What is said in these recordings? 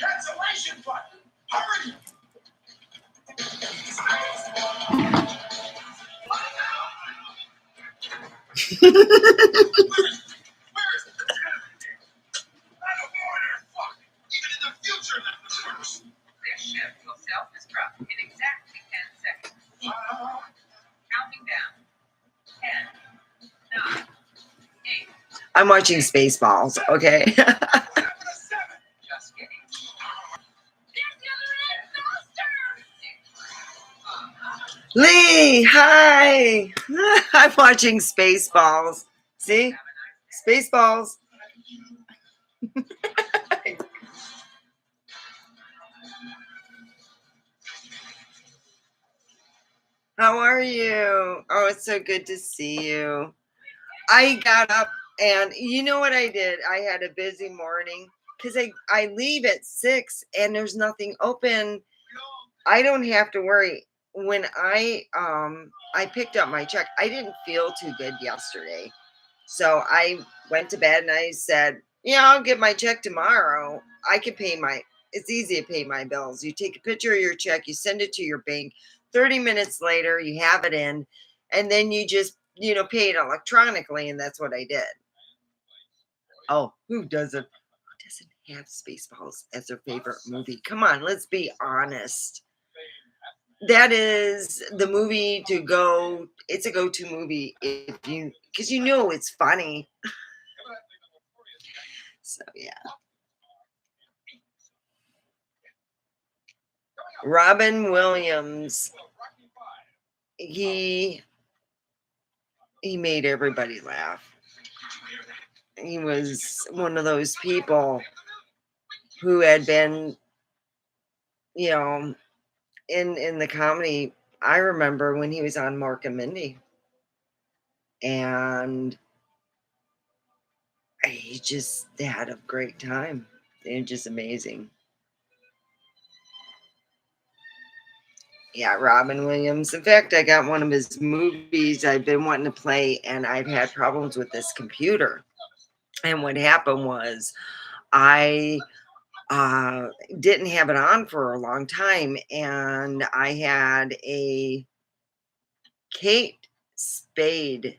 Cancellation button. Hurry. I'm watching Spaceballs, okay? Lee, hi! I'm watching Spaceballs. See? Spaceballs. How are you? Oh, it's so good to see you. I got up and you know what I did? I had a busy morning because I leave at 6 and there's nothing open. I don't have to worry. When I picked up my check, I didn't feel too good yesterday. So I went to bed and I said, yeah, I'll get my check tomorrow. I can pay it's easy to pay my bills. You take a picture of your check, you send it to your bank. 30 minutes later, you have it in, and then you just, pay it electronically. And that's what I did. Oh, who doesn't have Spaceballs as their favorite movie? Come on, let's be honest. That is the movie to go. It's a go-to movie because it's funny. So yeah. Robin Williams. He made everybody laugh. He was one of those people who had been, in the comedy. I remember when he was on Mark and Mindy, and they had a great time. They're just amazing. Yeah, Robin Williams. In fact, I got one of his movies I've been wanting to play, and I've had problems with this computer. And what happened was I didn't have it on for a long time, and I had a Kate Spade.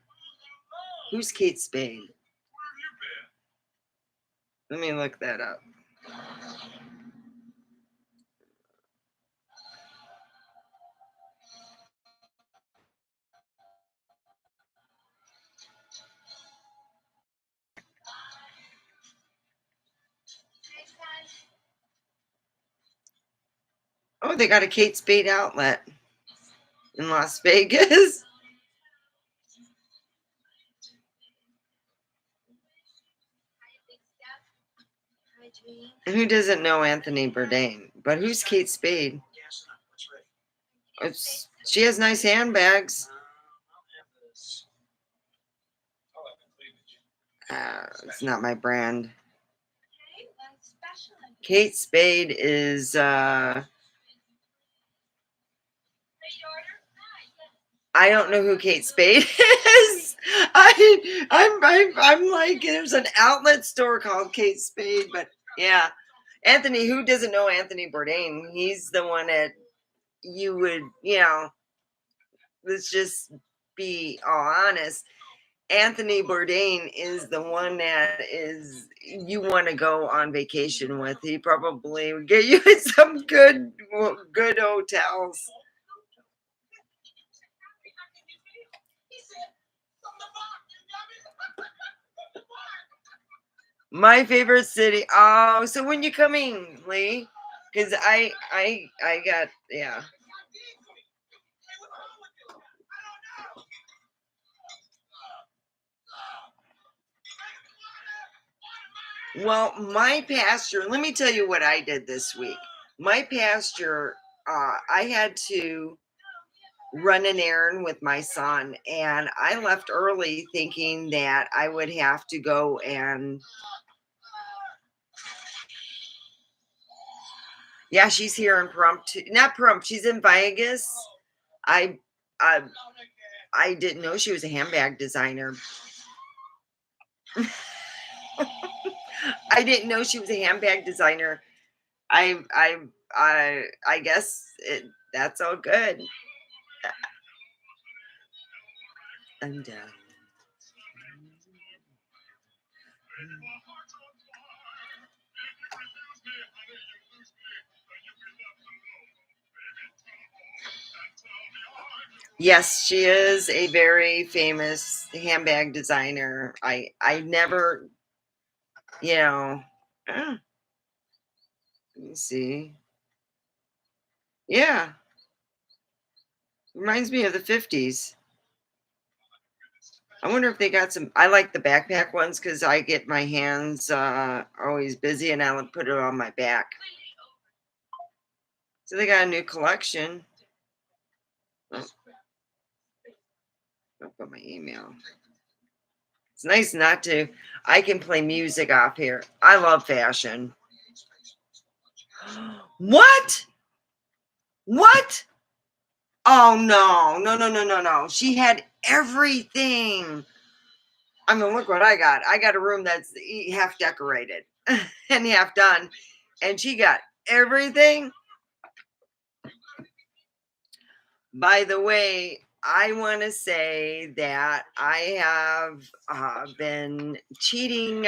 Who's Kate Spade? Let me look that up. Oh, they got a Kate Spade outlet in Las Vegas. And who doesn't know Anthony Bourdain? But who's Kate Spade? She has nice handbags. It's not my brand. Kate Spade is I don't know who Kate Spade is. I'm like, there's an outlet store called Kate Spade, but yeah. Anthony, who doesn't know Anthony Bourdain? He's the one that you would, let's just be all honest. Anthony Bourdain is the one that you want to go on vacation with. He probably would get you in some good hotels. My favorite city. Oh, so when you coming, Lee? Because I got, yeah. Well, my pastor, let me tell you what I did this week. My pastor, I had to run an errand with my son, and I left early thinking that I would have to go and yeah, she's here in not Pahrump, she's in Vegas. I didn't know she was a handbag designer. I didn't know she was a handbag designer. I I guess that's all good. I'm done. Yes, she is a very famous handbag designer. I never, you know, let me see. Yeah, reminds me of the 50s. I wonder if they got some. I like the backpack ones because I get my hands always busy and I'll put it on my back. So they got a new collection. Oh, I'll put my email. It's nice not to. I can play music off here. I love fashion. What? What? Oh no, no, no, no, no, no. She had everything. I mean, look what I got. I got a room that's half decorated and half done. And she got everything. By the way, I want to say that I have been cheating.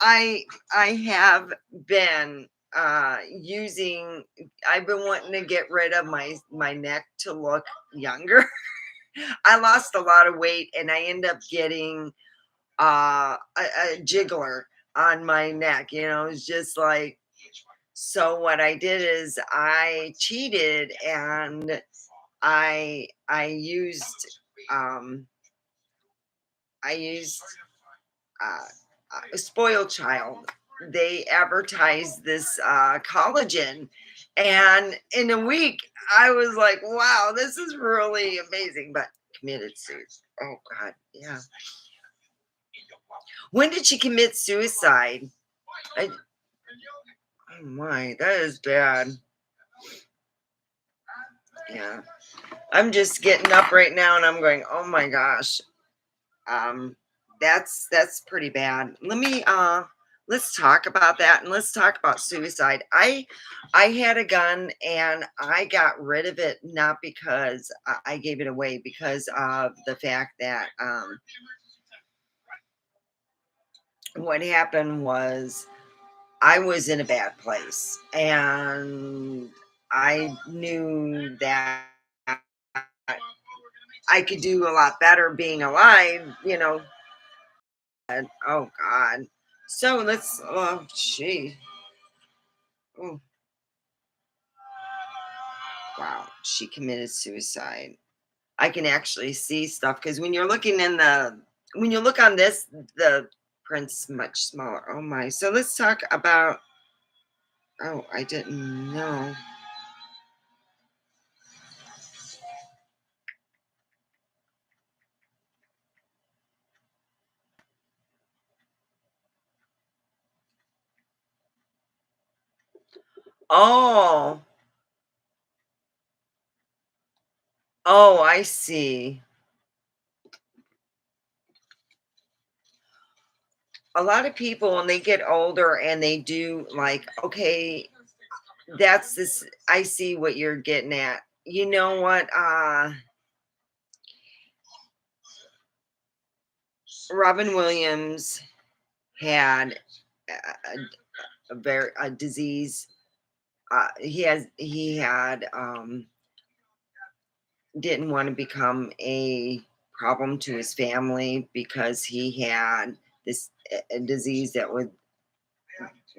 I I have been using. I've been wanting to get rid of my neck to look younger. I lost a lot of weight, and I end up getting a jiggler on my neck. It's just like. So what I did is I cheated and I used um I used uh, a spoiled child. They advertised this collagen, and in a week I was like, wow, this is really amazing. But committed suicide. Oh God, yeah. When did she commit suicide? I, oh my, that is bad. Yeah. I'm just getting up right now and I'm going, oh my gosh. Um, that's pretty bad. Let's talk about that and let's talk about suicide. I had a gun and I got rid of it not because I gave it away, because of the fact that what happened was I was in a bad place and I knew that I could do a lot better being alive. Oh God. So let's. Oh, gee. Oh, wow. She committed suicide. I can actually see stuff because when you look on this, the print's much smaller. Oh my. So let's talk about. Oh, I didn't know. Oh, oh, I see. A lot of people when they get older and they do like, okay, that's this. I see what you're getting at. You know what? Robin Williams had a disease. He had didn't want to become a problem to his family because he had this a disease that would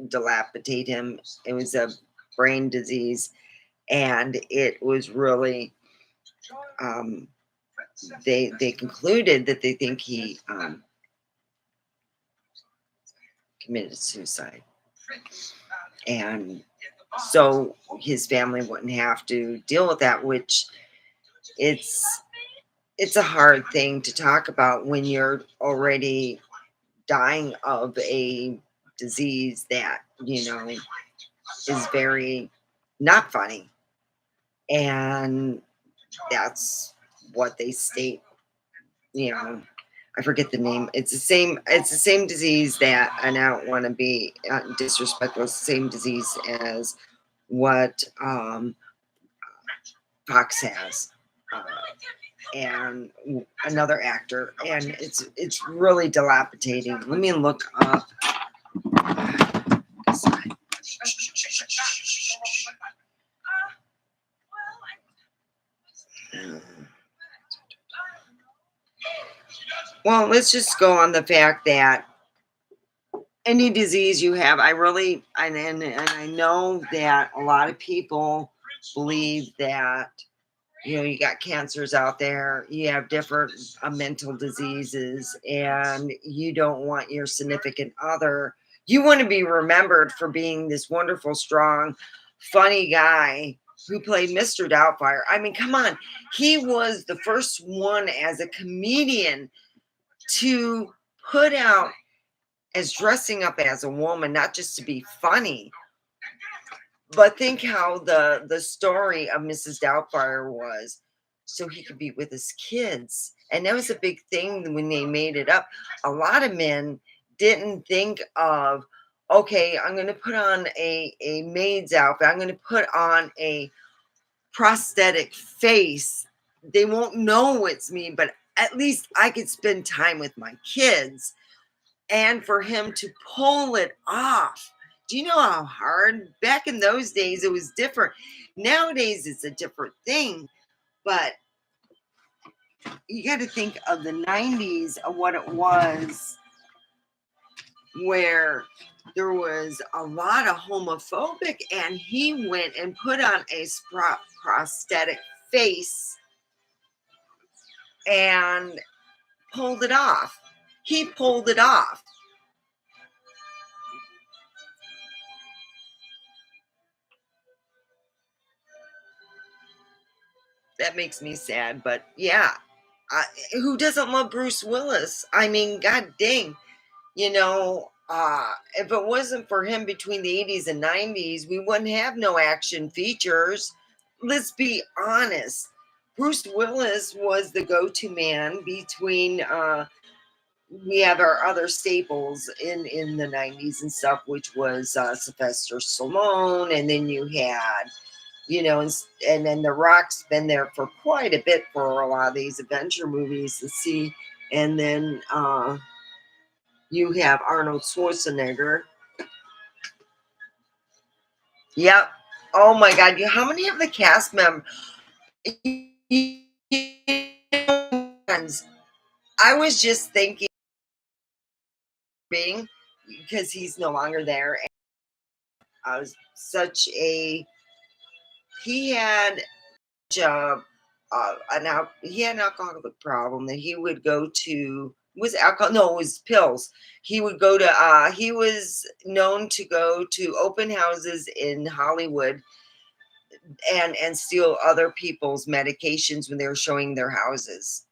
dilapidate him. It was a brain disease, and it was really um, they concluded that they think he committed suicide, and so his family wouldn't have to deal with that, which it's it's a hard thing to talk about when you're already dying of a disease that is very not funny, and that's what they state. you know I forget the name. It's the same. It's the same disease that, and I don't want to be disrespectful. It's the same disease as what Fox has, uh, and another actor, and it's really dilapidating. Let me look up. Well, let's just go on the fact that any disease you have, I really, and I know that a lot of people believe that, you know, you got cancers out there, you have different mental diseases, and you don't want your significant other. You want to be remembered for being this wonderful, strong, funny guy who played Mr. Doubtfire. I mean, come on. He was the first one as a comedian to put out as dressing up as a woman, not just to be funny, but think how the story of Mrs. Doubtfire was so he could be with his kids. And that was a big thing when they made it up. A lot of men didn't think of, okay, I'm going to put on a maid's outfit. I'm going to put on a prosthetic face. They won't know it's me, but at least I could spend time with my kids. And for him to pull it off, do you know how hard? Back in those days, it was different. Nowadays, it's a different thing. But you got to think of the 90s, of what it was, where there was a lot of homophobic, and he went and put on a prosthetic face and pulled it off. He pulled it off. That makes me sad, but yeah, who doesn't love Bruce Willis? I mean, god dang, you know, if it wasn't for him between the 80s and 90s, we wouldn't have no action features. Let's be honest. Bruce Willis was the go-to man between we have our other staples in the 90s and stuff, which was Sylvester Stallone, and then you had, you know, and then The Rock's been there for quite a bit for a lot of these adventure movies to see. And then you have Arnold Schwarzenegger. Yep. Oh my God. How many of the cast members? I was just thinking, being because he's no longer there. And I was such a, he had he had an alcoholic problem that he would go to. Was alcohol? No, it was pills. He would go to he was known to go to open houses in Hollywood and steal other people's medications when they were showing their houses.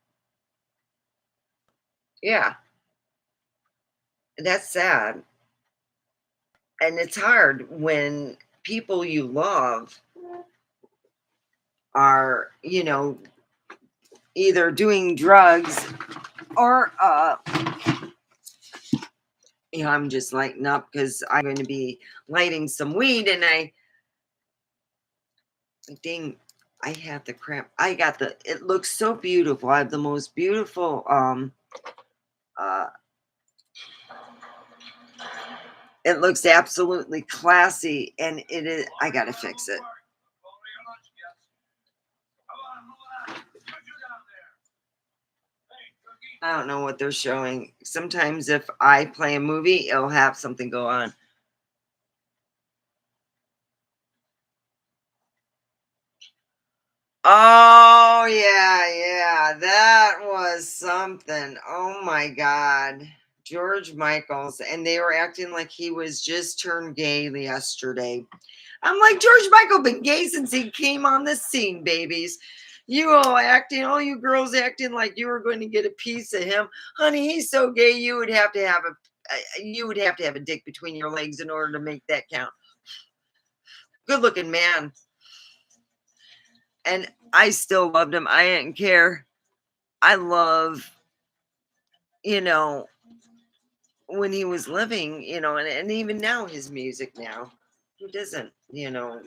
Yeah, that's sad. And it's hard when people you love are, you know, either doing drugs or you know, I'm just lighting up because I'm going to be lighting some weed, and dang, I have the cramp. I got the, it looks so beautiful. I have the most beautiful, uh, it looks absolutely classy, and it is, I got to fix it. I don't know what they're showing. Sometimes if I play a movie, it'll have something go on. Oh, yeah, that was something. Oh my God. George Michaels. And they were acting like he was just turned gay yesterday. I'm like, George Michael been gay since he came on the scene, babies. You all you girls acting like you were going to get a piece of him. Honey, he's so gay you would have to have a dick between your legs in order to make that count. Good looking man. And I still loved him. I didn't care. I love, you know, when he was living, and even now his music now. Who doesn't,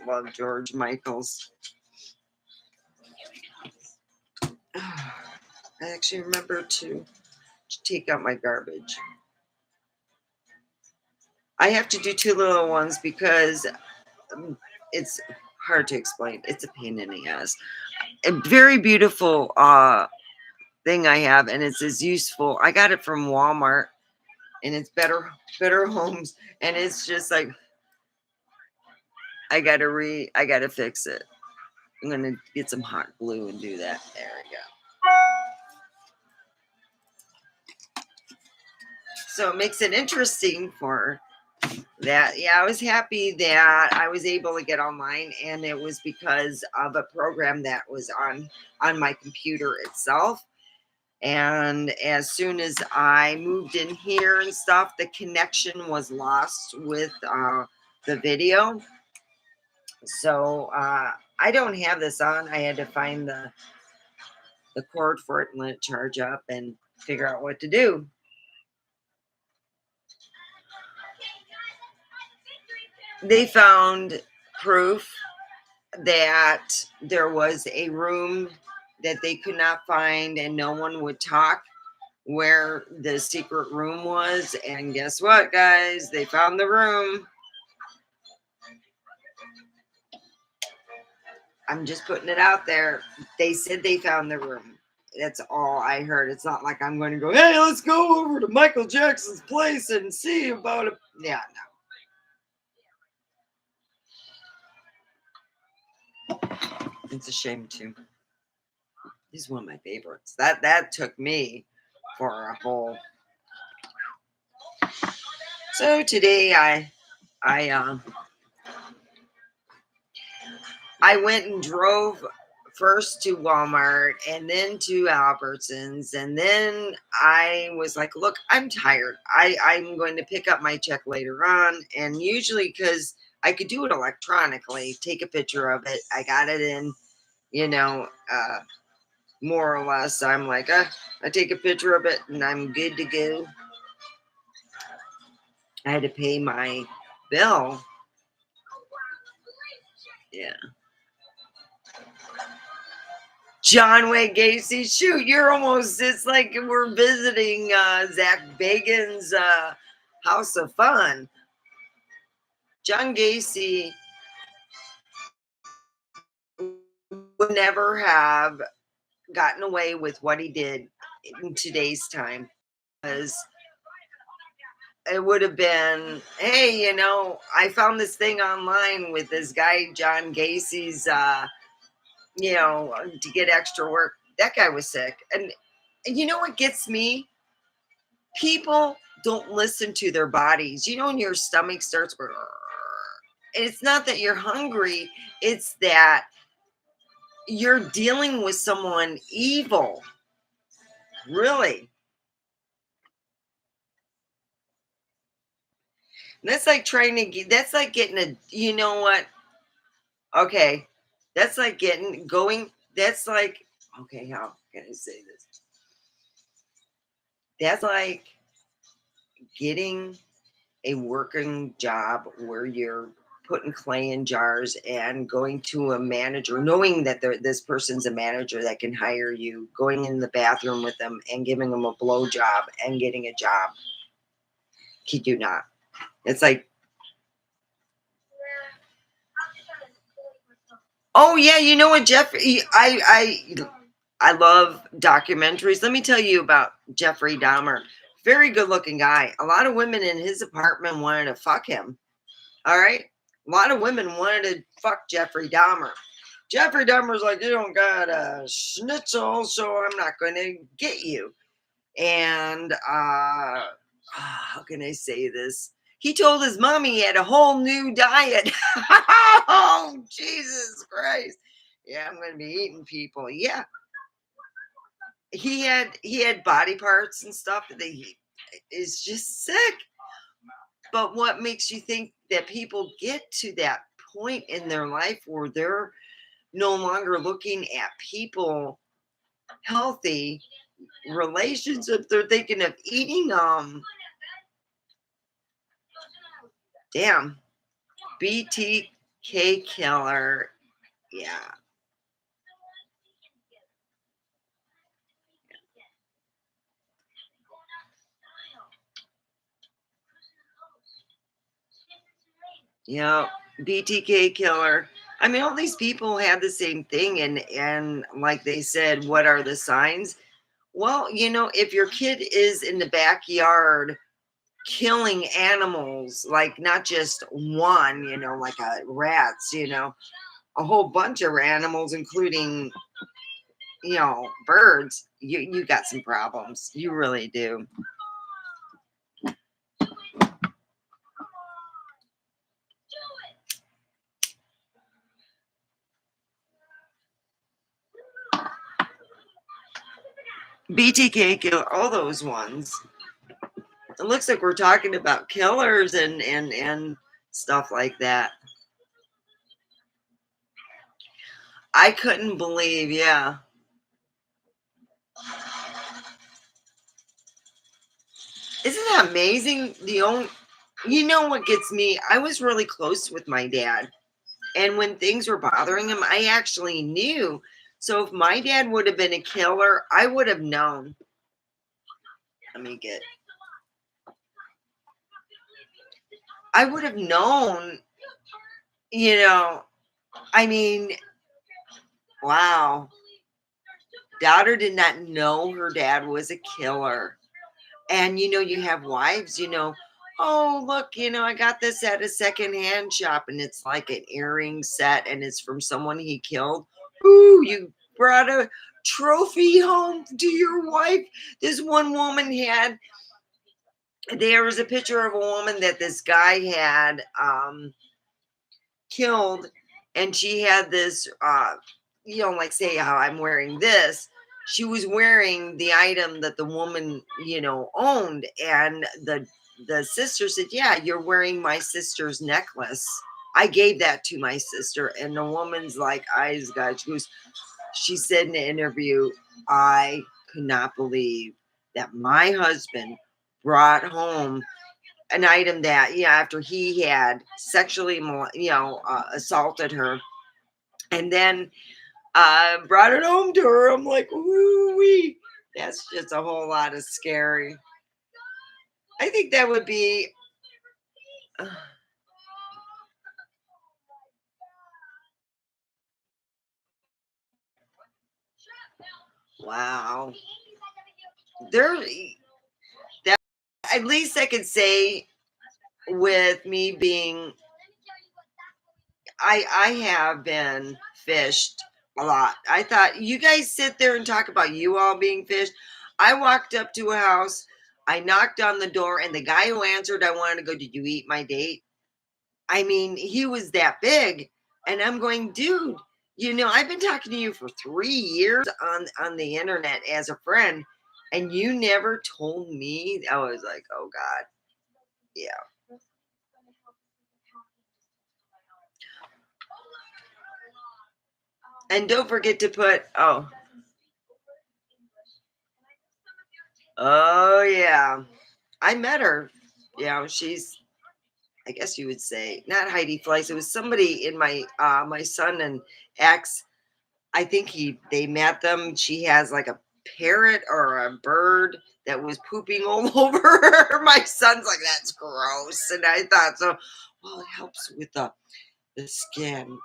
love George Michael's? I actually remember to take out my garbage. I have to do two little ones because it's hard to explain. It's a pain in the ass. A very beautiful thing I have, and it's as useful. I got it from Walmart, and it's better homes, and it's just like I gotta fix it. I'm gonna get some hot glue and do that. There we go. So it makes it interesting for that. Yeah, I was happy that I was able to get online, and it was because of a program that was on my computer itself. And as soon as I moved in here and stuff, the connection was lost with the video. So I don't have this on. I had to find the cord for it and let it charge up and figure out what to do. They found proof that there was a room that they could not find and no one would talk where the secret room was. And guess what, guys? They found the room. I'm just putting it out there. They said they found the room. That's all I heard. It's not like I'm going to go, hey, let's go over to Michael Jackson's place and see about it. Yeah, no. It's a shame too. He's one of my favorites. That took me for a whole. So today I I went and drove first to Walmart and then to Albertsons, and then I was like, look, I'm tired. I'm going to pick up my check later on. And usually, because I could do it electronically, take a picture of it. I got it in, you know, uh, more or less. I'm like, I take a picture of it and I'm good to go. I had to pay my bill. Yeah. John Wayne Gacy, shoot, you're almost, it's like we're visiting Zach Bagan's House of Fun. John Gacy would never have gotten away with what he did in today's time, because it would have been, hey, I found this thing online with this guy, John Gacy's, to get extra work. That guy was sick. And you know what gets me? People don't listen to their bodies. When your stomach starts, it's not that you're hungry, it's that you're dealing with someone evil. Really. That's like that's like getting you know what? Okay. That's like that's like, okay, how can I say this? That's like getting a working job where you're putting clay in jars and going to a manager, knowing that this person's a manager that can hire you, going in the bathroom with them and giving them a blow job and getting a job. Kid you not. It's like, oh yeah, you know what, Jeffrey? I love documentaries. Let me tell you about Jeffrey Dahmer. Very good looking guy. A lot of women in his apartment wanted to fuck him. All right. A lot of women wanted to fuck Jeffrey Dahmer. Jeffrey Dahmer's like, you don't got a schnitzel, so I'm not going to get you. And how can I say this? He told his mommy he had a whole new diet. Oh, Jesus Christ. Yeah, I'm going to be eating people. Yeah. He had body parts and stuff that he is just sick. But what makes you think that people get to that point in their life where they're no longer looking at people healthy? relationships. They're thinking of eating them. Damn. BTK killer. Yeah. Yeah. BTK killer. I mean, all these people have the same thing, and like they said, what are the signs? Well, if your kid is in the backyard killing animals, like not just one, like rats, a whole bunch of animals, including, birds, you got some problems. You really do. BTK kill all those ones. It looks like we're talking about killers and stuff like that. I couldn't believe, yeah. Isn't that amazing? What gets me? I was really close with my dad. And when things were bothering him, I actually knew. So if my dad would have been a killer, I would have known. Let me get. I would have known, you know, I mean, wow. Daughter did not know her dad was a killer. And you have wives, oh, look, I got this at a secondhand shop and it's like an earring set and it's from someone he killed. Ooh, you brought a trophy home to your wife. This one woman had, there was a picture of a woman that this guy had killed, and she had this like say how I'm wearing this. She was wearing the item that the woman owned, and the sister said, yeah, you're wearing my sister's necklace. I gave that to my sister. And the woman's like eyes got, she said in the interview, I could not believe that my husband brought home an item that, after he had sexually assaulted her, and then brought it home to her. I'm like, ooh wee, that's just a whole lot of scary. I think that would be wow. There, that at least I could say, with me being, I have been fished a lot. I thought, you guys sit there and talk about you all being fished. I walked up to a house, I knocked on the door, and the guy who answered, I wanted to go, did you eat my date? I mean, he was that big. And I'm going, dude, I've been talking to you for 3 years on the internet as a friend, and you never told me. I was like, oh God. Yeah. And don't forget to put, oh yeah. I met her. She's, I guess you would say, not Heidi Fleiss. It was somebody in my son and ex. I think they met them. She has like a parrot or a bird that was pooping all over her. My son's like, that's gross. And I thought, so, well, it helps with the skin.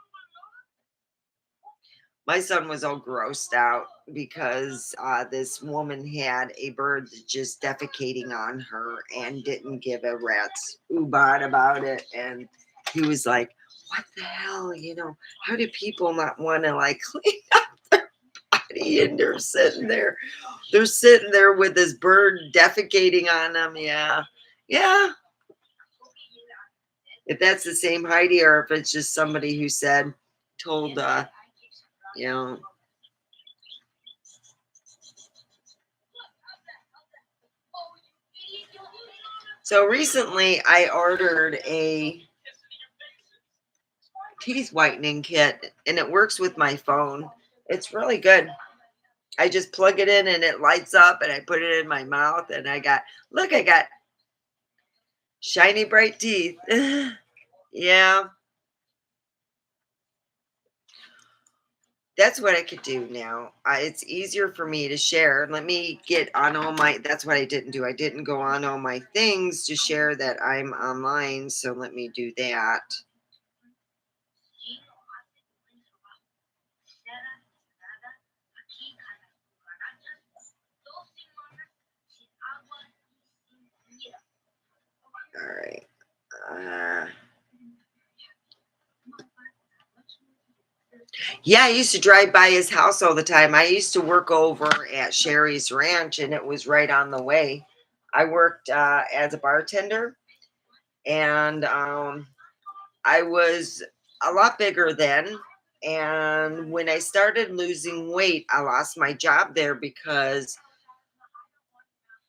My son was all grossed out because this woman had a bird just defecating on her and didn't give a rat's oobot about it. And he was like, what the hell? How do people not want to like clean up their body? And they're sitting there with this bird defecating on them. Yeah. Yeah. If that's the same Heidi, or if it's just somebody who told, you know, so recently I ordered a teeth whitening kit and it works with my phone. It's really good. I just plug it in and it lights up and I put it in my mouth and look, I got shiny bright teeth. Yeah, that's what I could do now. It's easier for me to share. Let me get on all my, that's what I didn't do. I didn't go on all my things to share that I'm online. So let me do that. All right. Uh, yeah, I used to drive by his house all the time. I used to work over at Sherry's Ranch and it was right on the way. I worked as a bartender and I was a lot bigger then. And when I started losing weight, I lost my job there because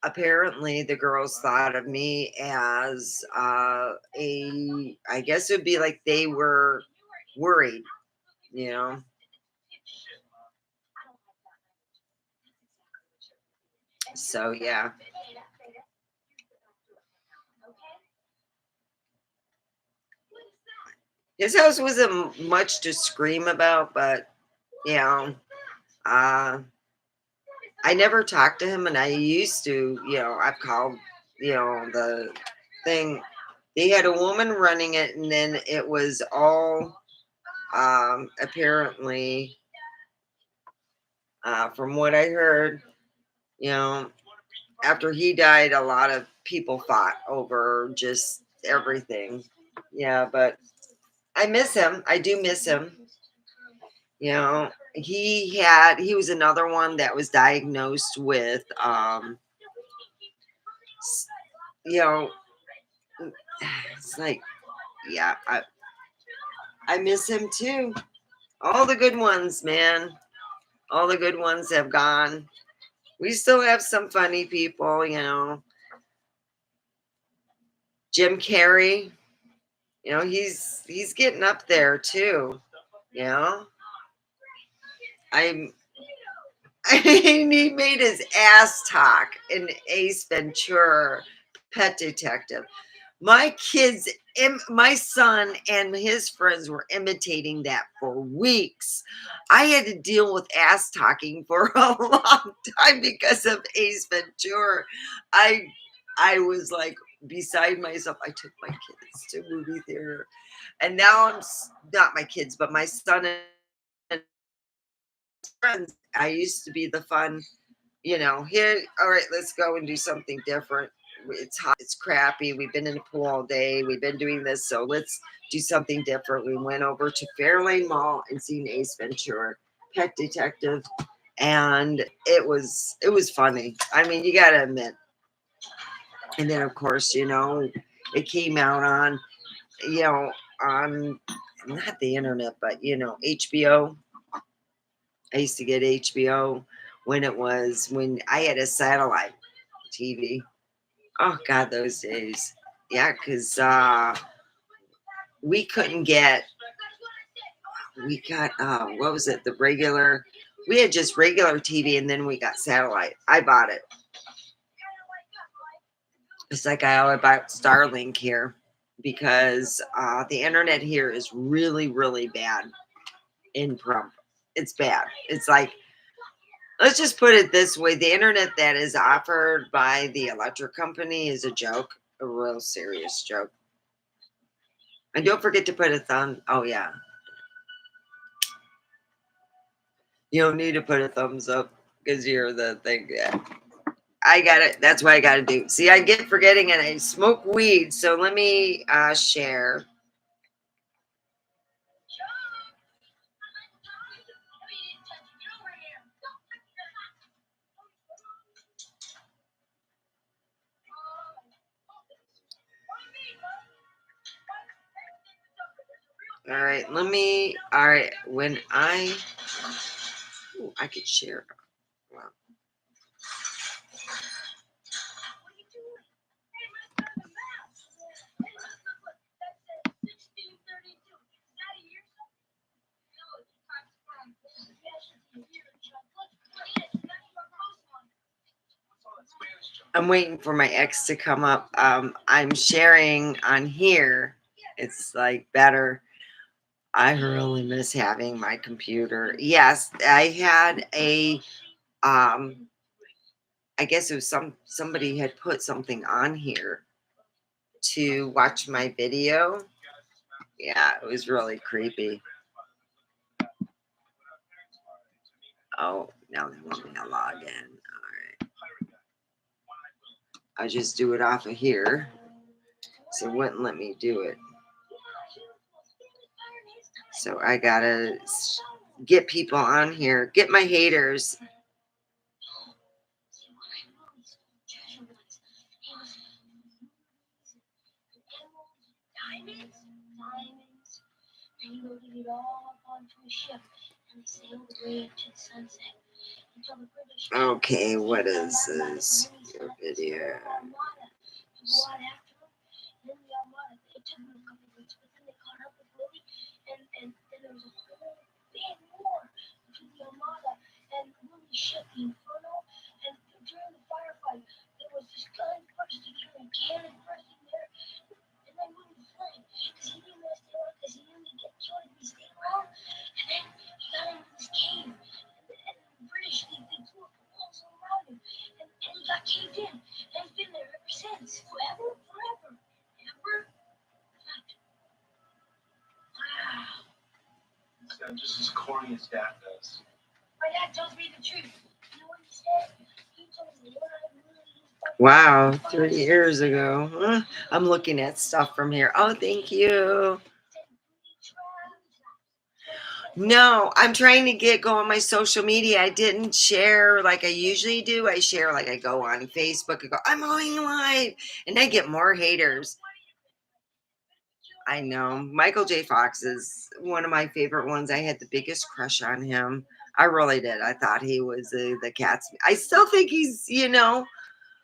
apparently the girls thought of me as I guess it would be like they were worried, you know. So yeah, his house wasn't much to scream about, but you know, uh, I never talked to him, and I used to, I've called, the thing. They had a woman running it, and then it was all apparently, from what I heard, you know, after he died, a lot of people fought over just everything. Yeah, but I miss him. I do miss him. He was another one that was diagnosed with, s- you know, it's like, yeah, I miss him too. All the good ones, man. All the good ones have gone. We still have some funny people, Jim Carrey, he's getting up there too, you know. I'm I mean, he made his ass talk in Ace Ventura, Pet Detective. My kids, my son and his friends were imitating that for weeks. I had to deal with ass talking for a long time because of Ace Ventura. I I was like beside myself. I took my kids to movie theater, and now not my kids, but my son and friends. I used to be the fun, here, all right, let's go and do something different. It's hot, it's crappy. We've been in the pool all day. We've been doing this, so let's do something different. We went over to Fairlane Mall and seen Ace Ventura, Pet Detective, and it was funny. I mean, you gotta admit. And then of course, it came out on, you know, on not the internet, but HBO. I used to get HBO when I had a satellite TV. Oh God, those days. Yeah, because we couldn't get. We got what was it? The regular. We had just regular TV, and then we got satellite. I bought it. It's like I always bought Starlink here because the internet here is really, really bad in Trump. It's bad. It's like, let's just put it this way: the internet that is offered by the electric company is a joke, a real serious joke. And don't forget to put a thumb. Oh yeah, you don't need to put a thumbs up because you're the thing. Yeah. I got it. That's what I got to do. See, I get forgetting and I smoke weed. So let me share. All right, all right, ooh, I could share. Wow. I'm waiting for my ex to come up. I'm sharing on here. It's like better. I really miss having my computer. Yes, I had a I guess it was somebody had put something on here to watch my video. Yeah, it was really creepy. Oh, now they want me to log in. All right. I just do it off of here. So it wouldn't let me do it. So I gotta get people on here. Get my haters. Okay, what is this? Your video. Just as corny as dad does. Wow, 3 years ago. Huh? I'm looking at stuff from here. Oh, thank you. No, I'm trying to get go on my social media. I didn't share like I usually do. I share like I go on Facebook and go, I'm going live, and I get more haters. I know. Michael J. Fox is one of my favorite ones. I had the biggest crush on him. I really did. I thought he was the cat's. I still think he's,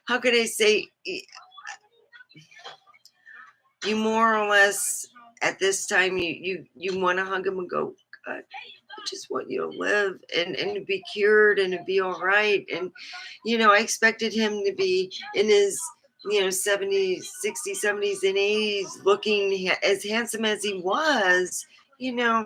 how could I say, you more or less at this time, you want to hug him and go, God, I just want you to live and to be cured and to be all right. And, I expected him to be in his, 70s, 60s, 70s, and 80s looking as handsome as he was, you know.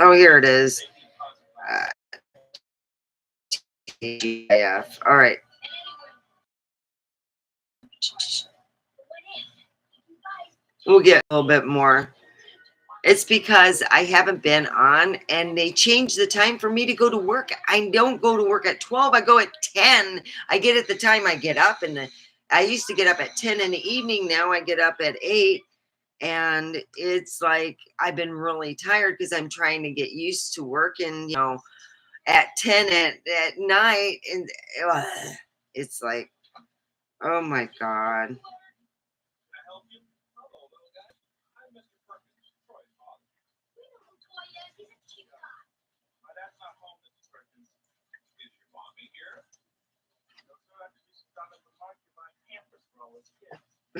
Oh, here it is. T.G.I.F. All right. We'll get a little bit more. It's because I haven't been on and they changed the time for me to go to work. I don't go to work at 12. I go at 10. I get at the time I get up, and I used to get up at 10 in the evening. Now I get up at 8, and it's like I've been really tired because I'm trying to get used to working, at 10 at night. And it's like, oh my God.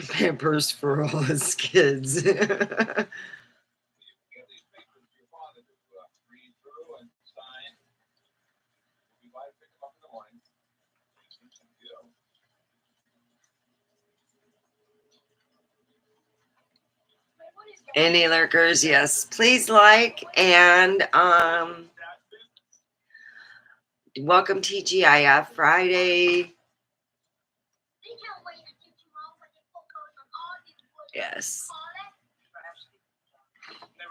Pampers for all his kids. Any lurkers? Yes, please like and welcome TGIF Friday. Yes.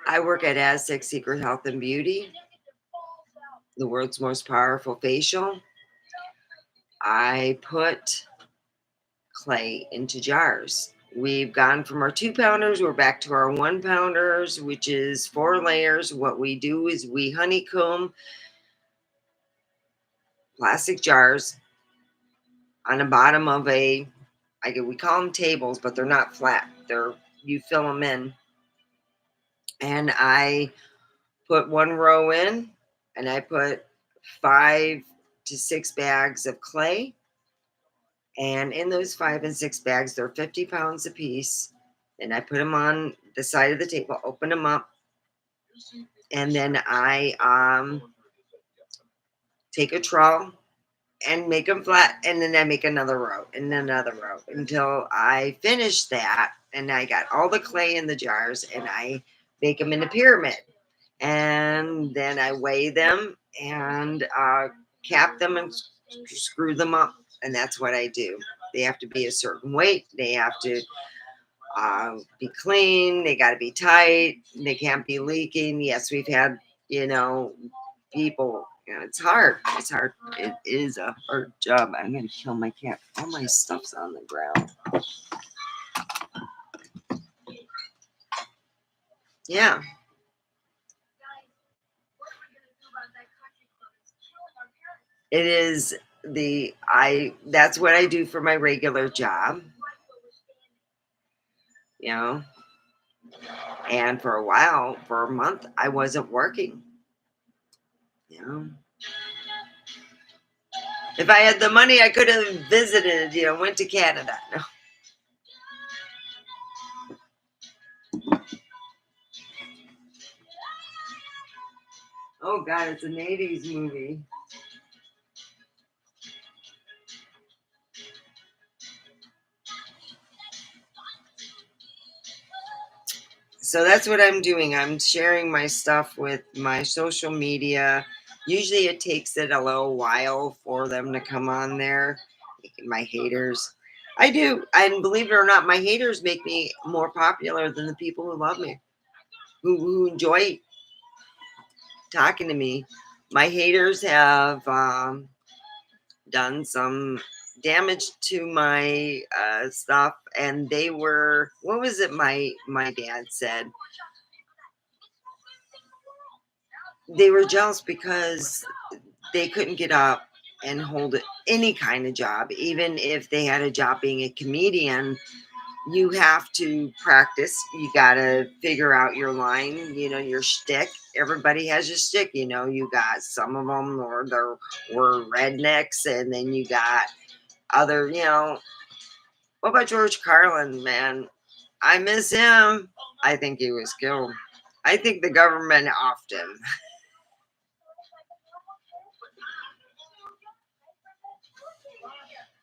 I work at Aztec Secret Health and Beauty, the world's most powerful facial. I put clay into jars. We've gone from our 2-pounders, we're back to our 1-pounders, which is 4 layers. What we do is we honeycomb plastic jars on the bottom of we call them tables, but they're not flat. You fill them in. And I put 1 row in, and I put 5 to 6 bags of clay. And in those 5 and 6 bags, they're 50 pounds a piece. And I put them on the side of the table, open them up, and then I take a trowel and make them flat, and then I make another row and another row until I finish that. And I got all the clay in the jars, and I make them in a pyramid. And then I weigh them and cap them and screw them up, and that's what I do. They have to be a certain weight. They have to be clean. They got to be tight. They can't be leaking. Yes, we've had, you know, people. You know, it's hard. It's hard. It is a hard job. I'm gonna kill my cat. All my stuff's on the ground. Yeah, it is the I. That's what I do for my regular job. You know, and for a while, for a month, I wasn't working. You know, if I had the money, I could have visited. You know, went to Canada. No. Oh God, it's an '80s movie. So that's what I'm doing. I'm sharing my stuff with my social media. Usually it takes it a little while for them to come on there. My haters. I do. And believe it or not, my haters make me more popular than the people who love me, who enjoy talking to me. My haters have done some damage to my stuff, and they were, what was it my dad said? They were jealous because they couldn't get up and hold any kind of job. Even if they had a job being a comedian, you have to practice. You got to figure out your line, you know, your shtick. Everybody has a shtick, you know. You got some of them, or they were rednecks, and then you got other, you know. What about George Carlin, man? I miss him. I think he was killed. I think the government offed him.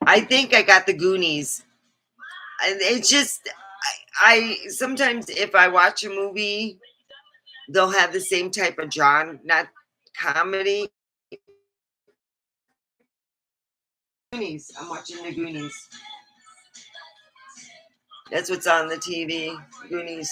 I think I got the Goonies. And it's just, I sometimes if I watch a movie, they'll have the same type of genre, not comedy. Goonies. I'm watching the Goonies. That's what's on the TV. Goonies.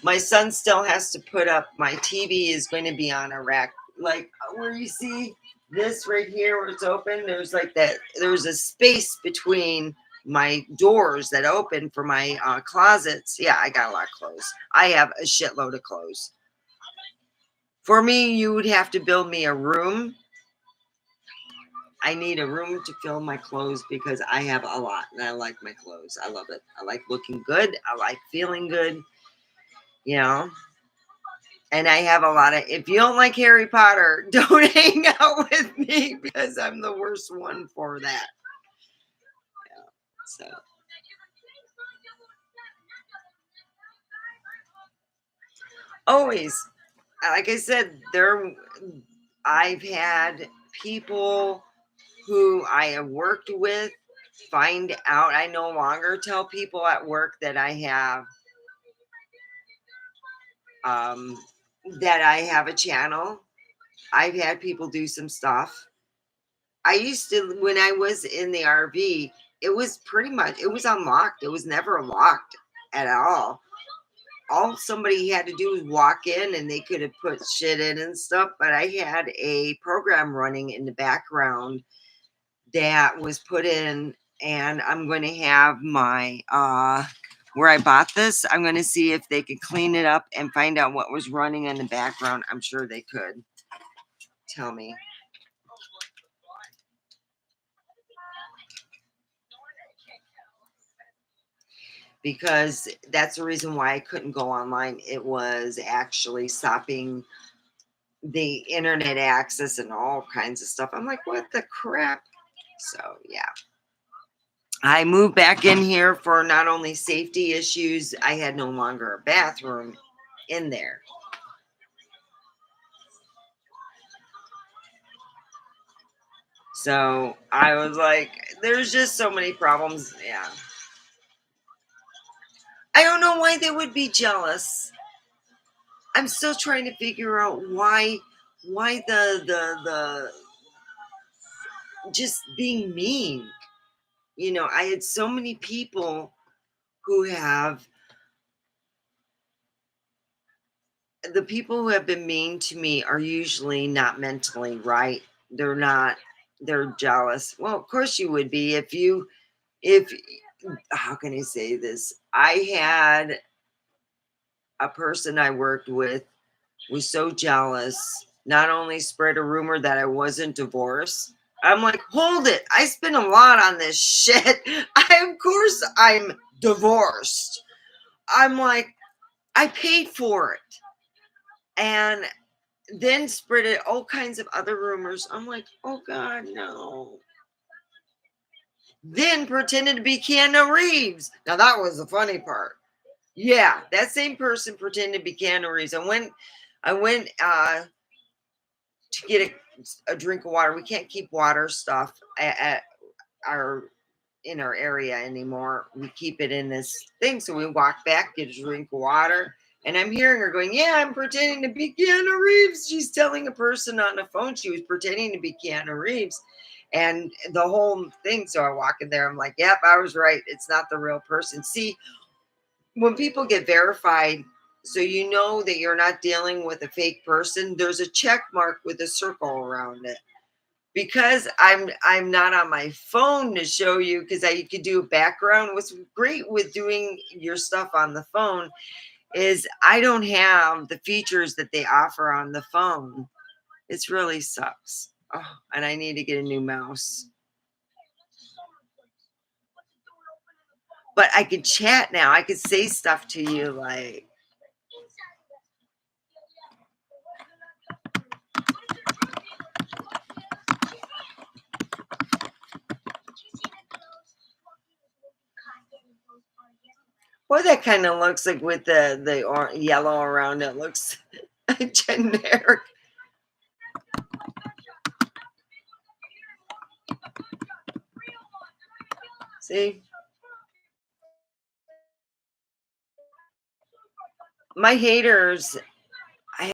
My son still has to put up. My TV is going to be on a rack, like where you see this right here, where it's open. There's like that. There's a space between my doors that open for my closets. Yeah, I got a lot of clothes. I have a shitload of clothes. For me, you would have to build me a room. I need a room to fill my clothes because I have a lot and I like my clothes. I love it. I like looking good. I like feeling good, you know. And I have a lot of, if you don't like Harry Potter, don't hang out with me because I'm the worst one for that. Yeah. So, always, like I said, I've had people who I have worked with find out. I no longer tell people at work that um, I have a channel. I've had people do some stuff. I used to, when I was in the RV, it was pretty much, it was unlocked. It was never locked at all. All somebody had to do was walk in and they could have put shit in and stuff. But I had a program running in the background that was put in, and I'm going to have my where I bought this. I'm going to see if they could clean it up and find out what was running in the background. I'm sure they could tell me. Because that's the reason why I couldn't go online. It was actually stopping the internet access and all kinds of stuff. I'm like, what the crap? So yeah. I moved back in here for not only safety issues, I had no longer a bathroom in there. So I was like, there's just so many problems. Yeah. I don't know why they would be jealous. I'm still trying to figure out why the just being mean. You know, I had so many people who have the people who have been mean to me are usually not mentally right. They're not, they're jealous. Well, of course you would be if how can I say this? I had a person I worked with was so jealous, not only spread a rumor that I wasn't divorced. I'm like, hold it. I spent a lot on this shit. Of course I'm divorced. I'm like, I paid for it. And then spread it all kinds of other rumors. I'm like, oh God, no. Then pretended to be Keanu Reeves. Now that was the funny part. Yeah, that same person pretended to be Keanu Reeves. I went to get a drink of water. We can't keep water stuff at our in our area anymore. We keep it in this thing. So we walk back, get a drink of water. And I'm hearing her going, yeah, I'm pretending to be Keanu Reeves. She's telling a person on the phone she was pretending to be Keanu Reeves. And the whole thing. So I walk in there. I'm like, yep, I was right. It's not the real person. See, when people get verified, so you know that you're not dealing with a fake person, there's a check mark with a circle around it. Because I'm not on my phone to show you, because I could do a background. What's great with doing your stuff on the phone is I don't have the features that they offer on the phone. It's really sucks. Oh, and I need to get a new mouse. But I could chat now. I could say stuff to you like, well, that kind of looks like with the yellow around it looks generic. See, my haters, I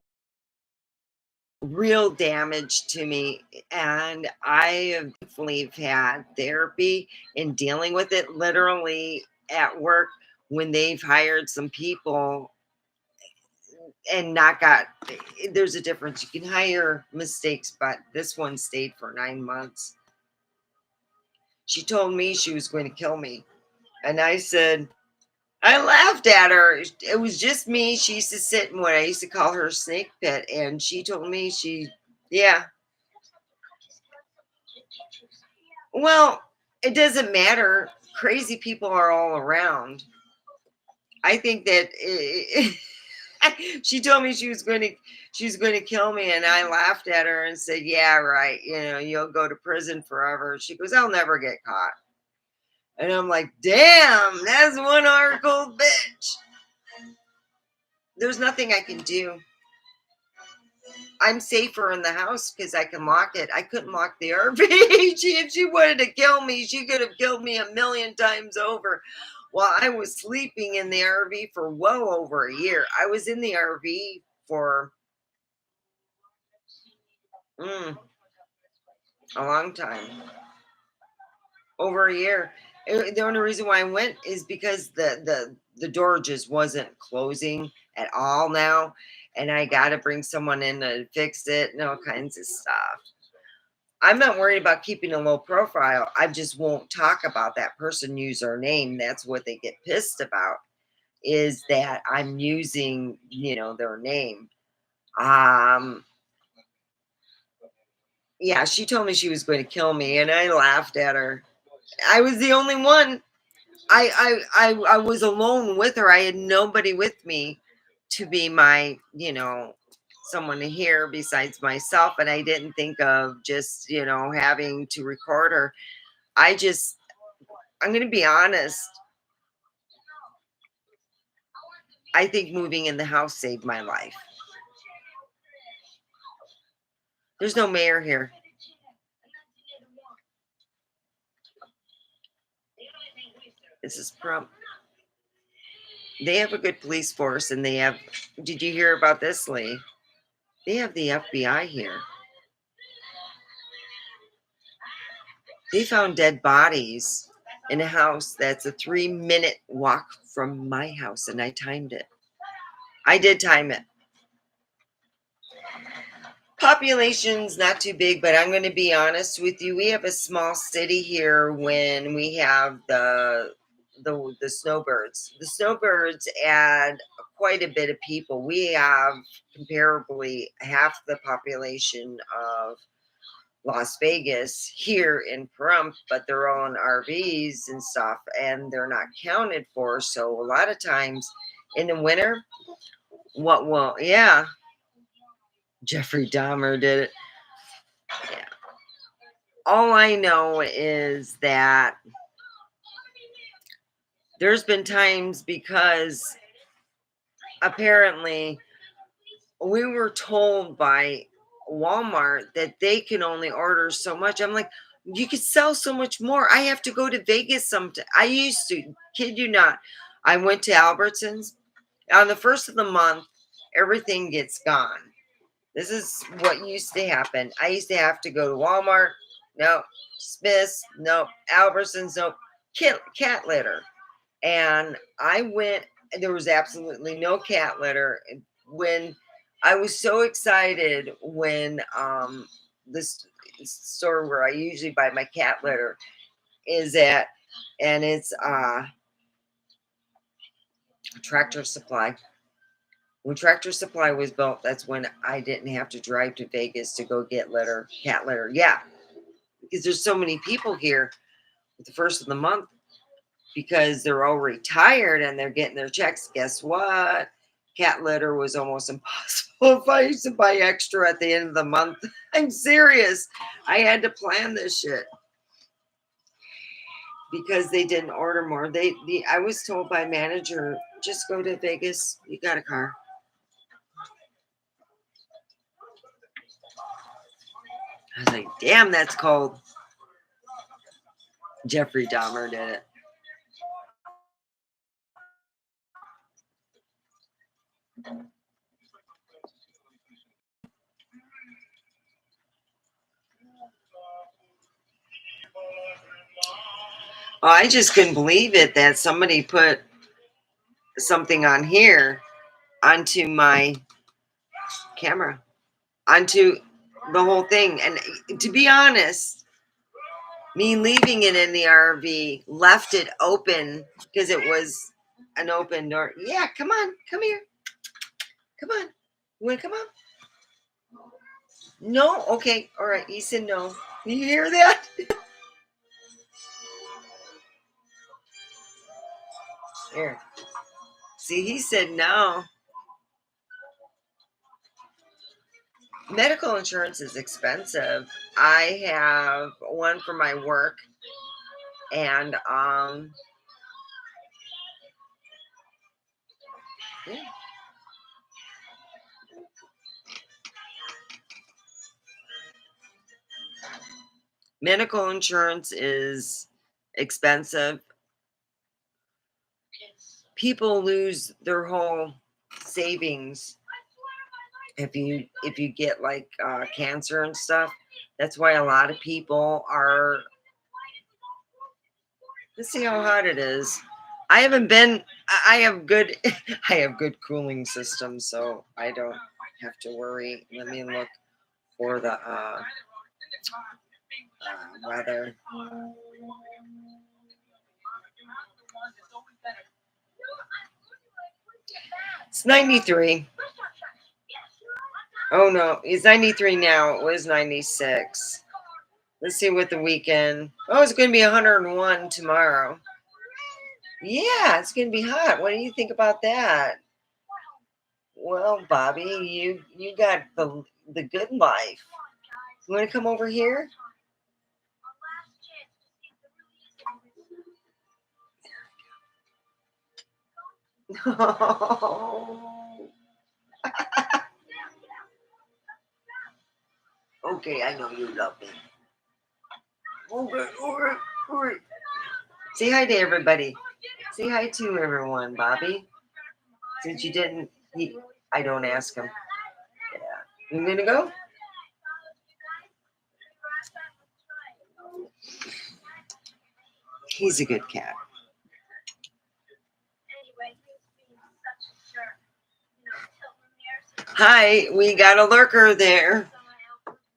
real damage to me, and I have definitely had therapy in dealing with it. Literally at work, when they've hired some people and not got, there's a difference. You can hire mistakes, but this one stayed for 9 months. She told me she was going to kill me, and I said, I laughed at her. It was just me. She used to sit in what I used to call her snake pit, and she told me yeah. Well, it doesn't matter. Crazy people are all around. I think that she told me she was going to kill me, and I laughed at her and said, "Yeah, right. You know, you'll go to prison forever." She goes, "I'll never get caught." And I'm like, "Damn, that's one article, bitch. There's nothing I can do. I'm safer in the house because I can lock it. I couldn't lock the RV. If she wanted to kill me, she could have killed me a million times over. While I was sleeping in the RV for well over a year. I was in the RV for mm, a long time, over a year. The only reason why I went is because the door just wasn't closing at all now, and I got to bring someone in to fix it and all kinds of stuff. I'm not worried about keeping a low profile. I just won't talk about that person, use their name. That's what they get pissed about, is that I'm using, their name. Um, yeah, she told me she was going to kill me, and I laughed at her. I was the only one. I was alone with her. I had nobody with me to be my, someone here besides myself, and I didn't think of just, having to record her. I'm going to be honest. I think moving in the house saved my life. There's no mayor here. This is they have a good police force, and did you hear about this, Lee? They have the FBI here. They found dead bodies in a house that's a 3-minute walk from my house, and I timed it. I did time it. Population's not too big, but I'm going to be honest with you. We have a small city here when we have the snowbirds. The snowbirds add quite a bit of people. We have comparably half the population of Las Vegas here in Pahrump, but they're all in RVs and stuff, and they're not counted for. So a lot of times in the winter, yeah, Jeffrey Dahmer did it. Yeah. All I know is that there's been times, because apparently we were told by Walmart that they can only order so much. I'm like, you could sell so much more. I have to go to Vegas sometime. I used to, kid you not. I went to Albertsons on the first of the month. Everything gets gone. This is what used to happen. I used to have to go to Walmart. No. Smith's. No. Albertsons. No. Cat litter. And I went, there was absolutely no cat litter. When I was so excited when this store where I usually buy my cat litter is at, and it's Tractor Supply. When Tractor Supply was built, that's when I didn't have to drive to Vegas to go get cat litter. Yeah, because there's so many people here at the first of the month, because they're all retired and they're getting their checks. Guess what? Cat litter was almost impossible if I used to buy extra at the end of the month. I'm serious. I had to plan this shit because they didn't order more. I was told by manager, just go to Vegas. You got a car. I was like, damn, that's cold. Jeffrey Dahmer did it. Oh, I just couldn't believe it that somebody put something on here onto my camera, onto the whole thing. And to be honest, me leaving it in the RV left it open because it was an open door. Yeah, come on, come here. Come on. You want to come on? No? Okay. All right. He said no. You hear that? Here. See, he said no. Medical insurance is expensive. I have one for my work, and yeah. Medical insurance is expensive. People lose their whole savings if you get like cancer and stuff. That's why a lot of people are. Let's see how hot it is. I haven't been. I have good. I have good cooling systems, so I don't have to worry. Let me look for the weather. It's 93. Oh no, it's 93 now. It was 96. Let's see what the weekend. Oh, it's going to be 101 tomorrow. Yeah, it's going to be hot. What do you think about that? Well, Bobby, you got the good life. You want to come over here? Okay, I know you love me. Okay, okay, okay. Say hi to everybody. Say hi to everyone, Bobby. Since you didn't, I don't ask him. Yeah. You gonna go? He's a good cat. Hi, we got a lurker there.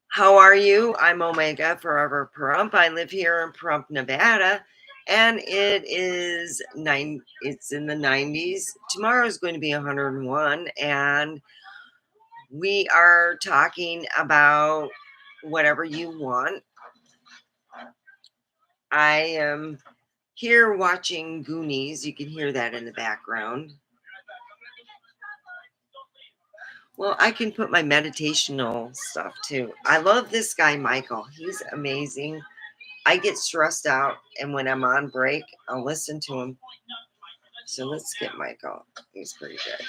How are you? I'm Omega Forever Pahrump. I live here in Pahrump, Nevada, and it is nine. It's in the 90s. Tomorrow is going to be 101, and we are talking about whatever you want. I am here watching Goonies. You can hear that in the background. Well, I can put my meditational stuff too. I love this guy, Michael. He's amazing. I get stressed out, and when I'm on break, I'll listen to him. So let's get Michael. He's pretty good.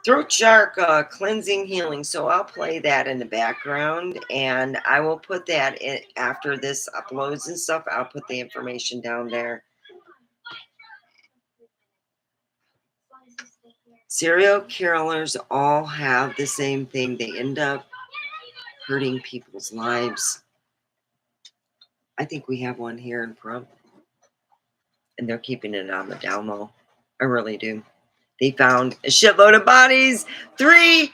Throat Shark cleansing healing. So I'll play that in the background, and I will put that in after this uploads and stuff. I'll put the information down there. Serial killers all have the same thing. They end up hurting people's lives. I think we have one here in Pahrump, and they're keeping it on the down low. I really do. They found a shitload of bodies 3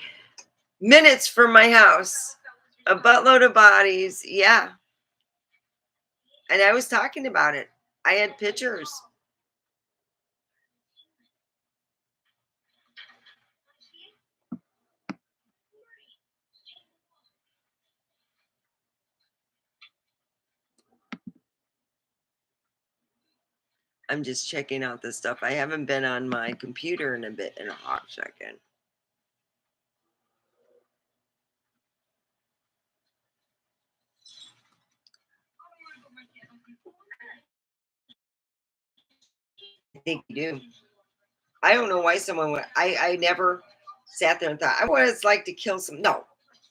minutes from my house. A buttload of bodies. Yeah. And I was talking about it. I had pictures. I'm just checking out this stuff. I haven't been on my computer in a hot second. I think you do. I don't know why someone would. I never sat there and thought, what it's like to kill some. No,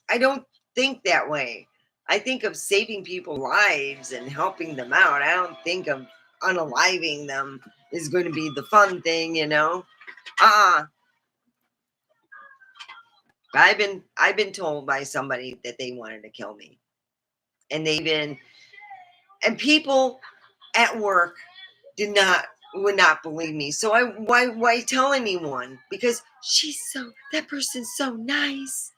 I don't think that way. I think of saving people's lives and helping them out. I don't think of unaliving them is going to be the fun thing, you know. I've been told by somebody that they wanted to kill me, and and people at work would not believe me. So why tell anyone? Because that person's so nice.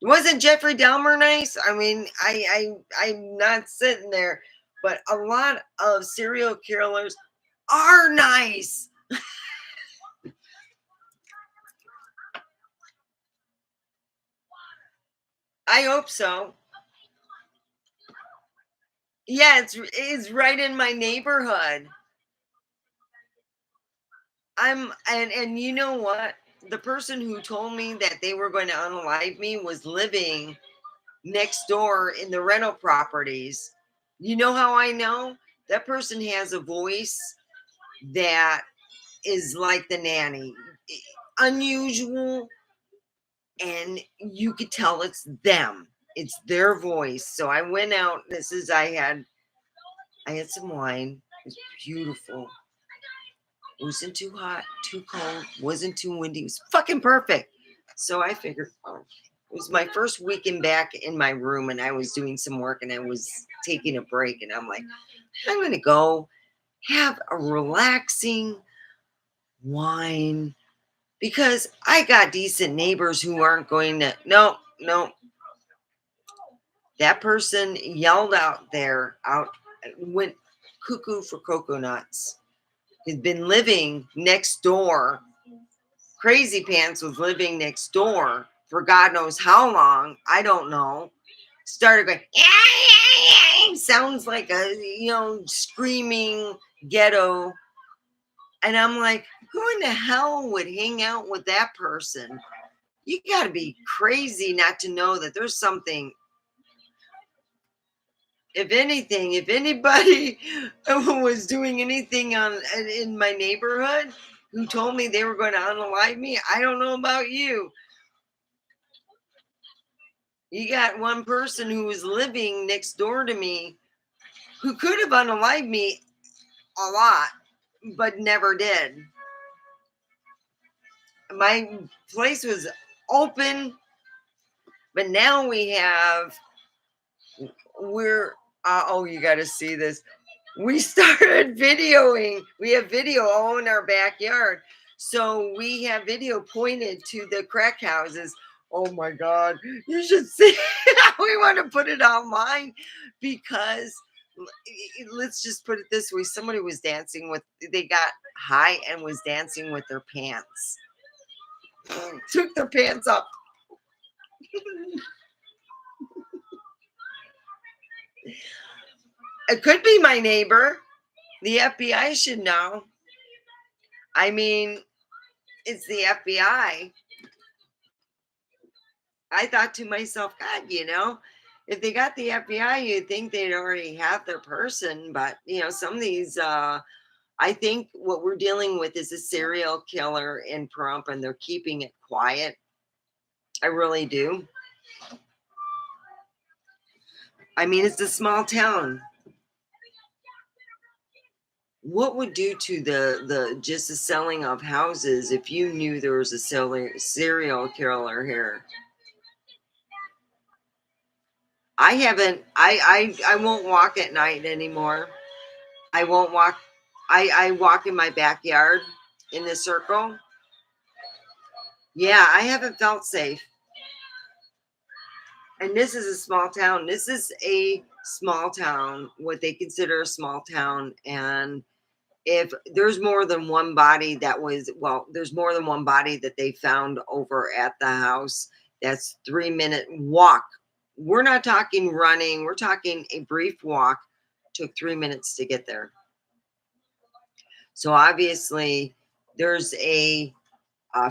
Wasn't Jeffrey Dahmer nice? I mean, I'm not sitting there, but a lot of serial killers are nice. I hope so. Yeah, it's right in my neighborhood. And you know what? The person who told me that they were going to unalive me was living next door in the rental properties. You know how I know? That person has a voice that is like the nanny. Unusual, and you could tell it's them. It's their voice. So I went out. I had some wine. It was beautiful. It wasn't too hot, too cold, wasn't too windy. It was fucking perfect. So I figured, it was my first weekend back in my room, and I was doing some work, and I was taking a break, and I'm like, I'm going to go have a relaxing wine because I got decent neighbors who aren't going to, no. That person yelled went cuckoo for coconuts. Had been living next door Crazy Pants was living next door for God knows how long. I don't know. Started going, sounds like a, screaming ghetto. And I'm like, who in the hell would hang out with that person? You got to be crazy not to know that there's something. If anything, if anybody was doing anything in my neighborhood who told me they were going to unalive me, I don't know about you. You got one person who was living next door to me who could have unalived me a lot, but never did. My place was open, but now you got to see this. We started videoing. We have video all in our backyard. So we have video pointed to the crack houses. Oh my God. You should see. We want to put it online because let's just put it this way. Somebody was they got high and was dancing with their pants. Took their pants off. It could be my neighbor. The FBI should know. I mean, it's the FBI. I thought to myself, God, if they got the FBI, you'd think they'd already have their person. But, some of these, I think what we're dealing with is a serial killer in Pahrump, and they're keeping it quiet. I really do. I mean, it's a small town. What would do to the just the selling of houses if you knew there was a serial killer here? I haven't. I won't walk at night anymore. I won't walk. I walk in my backyard in a circle. Yeah, I haven't felt safe. And this is a small town. This is a small town, what they consider a small town. And if there's more than one body there's more than one body that they found over at the house. That's 3-minute walk. We're not talking running. We're talking a brief walk. Took 3 minutes to get there. So obviously there's a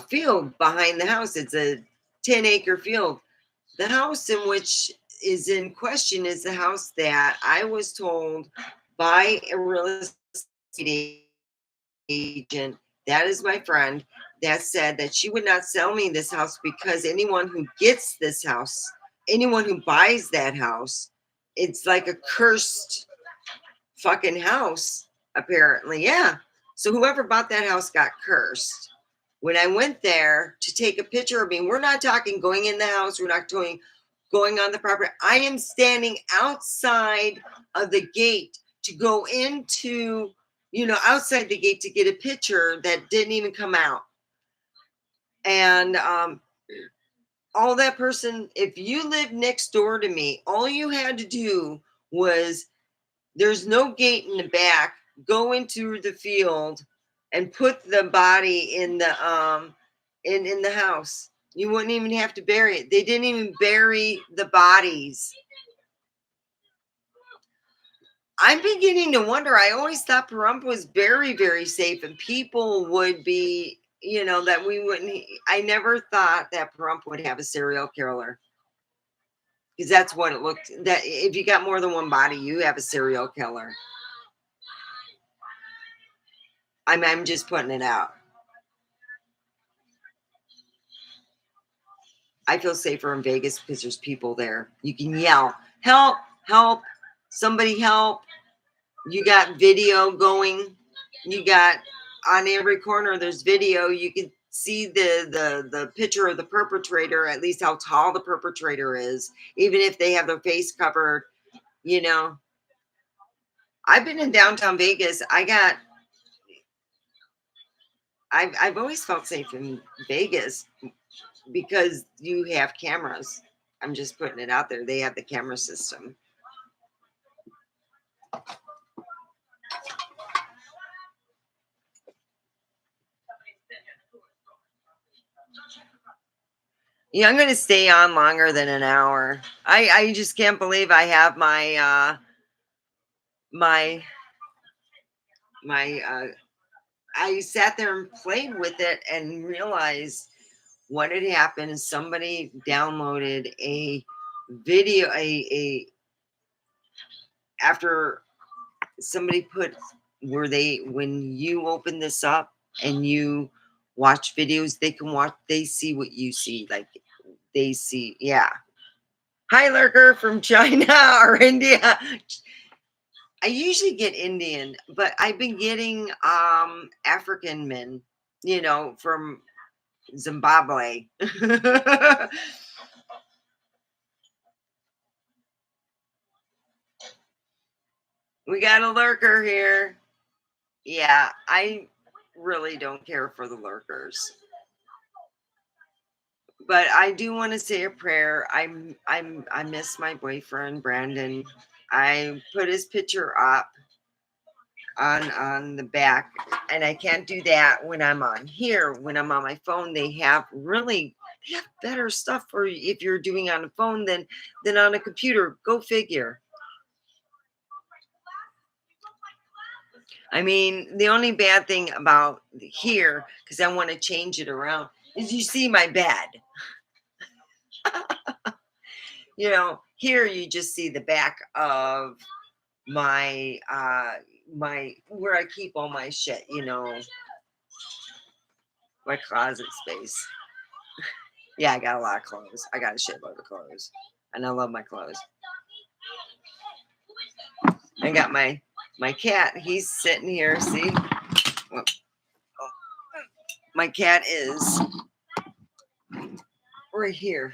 field behind the house. It's a 10-acre field. The house in which is in question is the house that I was told by a real estate agent, that is my friend, that said that she would not sell me this house because anyone who gets this house, anyone who buys that house, it's like a cursed fucking house, apparently. Yeah. So whoever bought that house got cursed. When I went there to take a picture of me, we're not talking going in the house, we're not going on the property. I am standing outside of the gate to go into, outside the gate to get a picture that didn't even come out. And all that person, if you lived next door to me, all you had to do was, there's no gate in the back, go into the field and put the body in the in the house. You wouldn't even have to bury it. They didn't even bury the bodies. I'm beginning to wonder. I always thought Pahrump was very, very safe and people would be, that we wouldn't. I never thought that Pahrump would have a serial killer. Because that's what it looked, that if you got more than one body, you have a serial killer. I'm just putting it out. I feel safer in Vegas because there's people there. You can yell, help, help, somebody help. You got video going. You got on every corner, there's video. You can see the picture of the perpetrator, at least how tall the perpetrator is, even if they have their face covered, I've been in downtown Vegas. I've always felt safe in Vegas because you have cameras. I'm just putting it out there. They have the camera system. Yeah, I'm going to stay on longer than an hour. I just can't believe I have my I sat there and played with it and realized what had happened is somebody downloaded a video a after somebody put where they when you open this up and you watch videos, they see what you see, like they see. Yeah. Hi, lurker from China or India. I usually get Indian, but I've been getting African men, from Zimbabwe. We got a lurker here. Yeah, I really don't care for the lurkers. But I do want to say a prayer. I miss my boyfriend Brandon. I put his picture up on the back, and I can't do that when I'm on here. When I'm on my phone, they have better stuff for if you're doing on a phone than on a computer. Go figure. I mean, the only bad thing about here, because I want to change it around, is you see my bed. Here you just see the back of my where I keep all my shit, my closet space. Yeah, I got a lot of clothes. I got a shitload of clothes. And I love my clothes. I got my cat. He's sitting here. See? Oh, my cat is right here.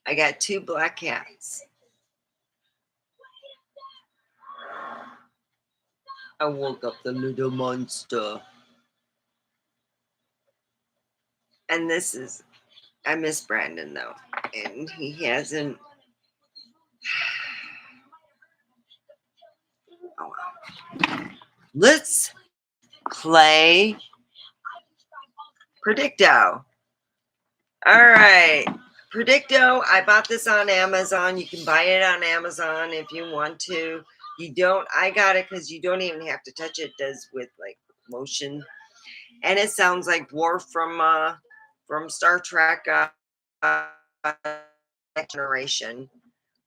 I got 2 black cats. I woke up the little monster. And I miss Brandon though. And he hasn't. Oh, let's play Predicto. All right. Predicto, I bought this on Amazon. You can buy it on Amazon if you want to. I got it because you don't even have to touch it. It does with like motion. And it sounds like Worf from Star Trek Next Generation.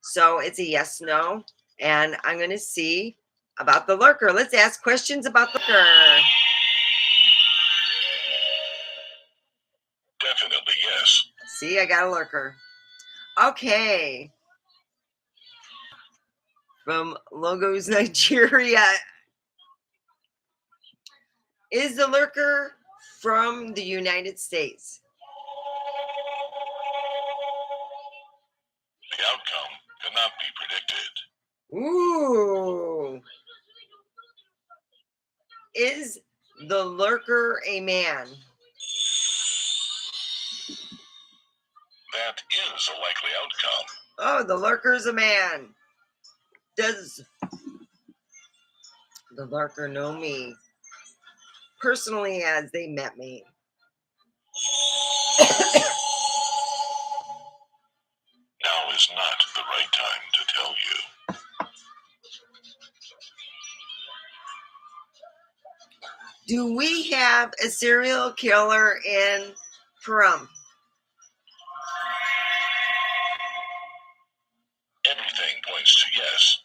So it's a yes, no. And I'm going to see about the lurker. Let's ask questions about the lurker. Definitely yes. See, I got a lurker. Okay. From Logos, Nigeria. Is the lurker from the United States? The outcome cannot be predicted. Ooh. Is the lurker a man? That is a likely outcome. Oh, the lurker's a man. Does the lurker know me personally as they met me? Now is not the right time to tell you. Do we have a serial killer in Pahrump? Everything points to yes.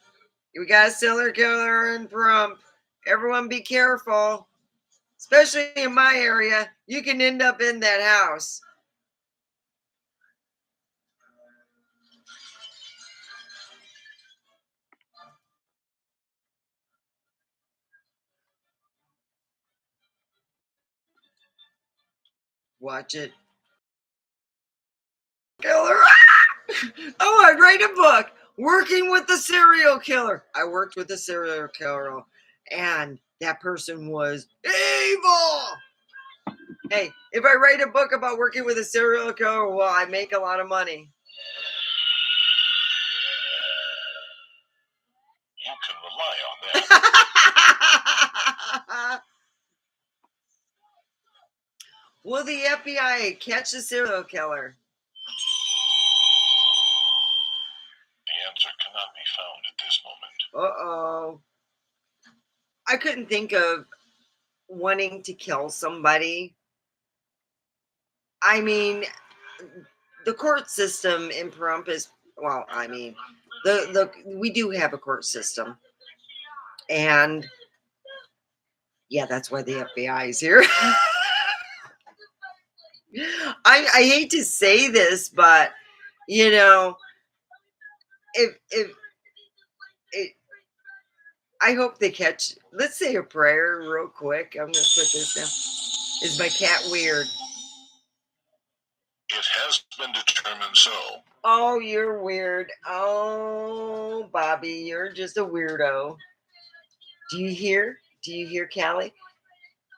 We got a serial killer in Pahrump. Everyone be careful. Especially in my area, you can end up in that house. Watch it. Killer. Oh, I'd write a book. Working with the serial killer. I worked with a serial killer, and that person was evil. Hey, if I write a book about working with a serial killer, well, I make a lot of money. You can rely Will the FBI catch the serial killer? The answer cannot be found at this moment. Uh-oh. I couldn't think of wanting to kill somebody. I mean, the court system in Pahrump is, well, I mean, we do have a court system. And yeah, that's why the FBI is here. I hate to say this, but you know, if it, I hope they catch. Let's say a prayer real quick. I'm gonna put this down. Is my cat weird? It has been determined so. Oh, you're weird. Oh, Bobby, you're just a weirdo. Do you hear? Do you hear Callie?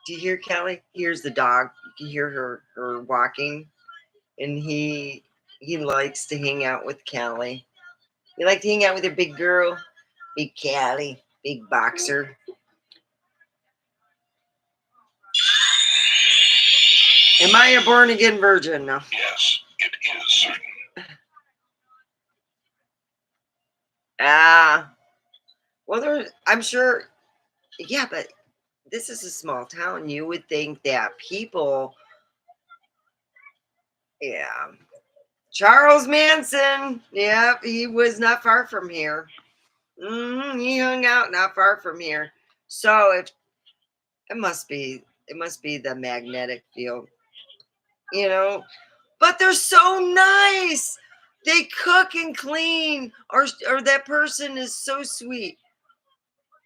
Do you hear Callie? Here's the dog. You can hear her walking, and he likes to hang out with Callie. You like to hang out with your big girl, big Callie, big boxer. Am I a born again virgin? No. Yes, it is certain. Ah, well, I'm sure. Yeah, but this is a small town. You would think that people, yeah. Charles Manson, yeah, he was not far from here. He hung out not far from here. So if it must be the magnetic field, you know. But they're so nice. They cook and clean, or that person is so sweet.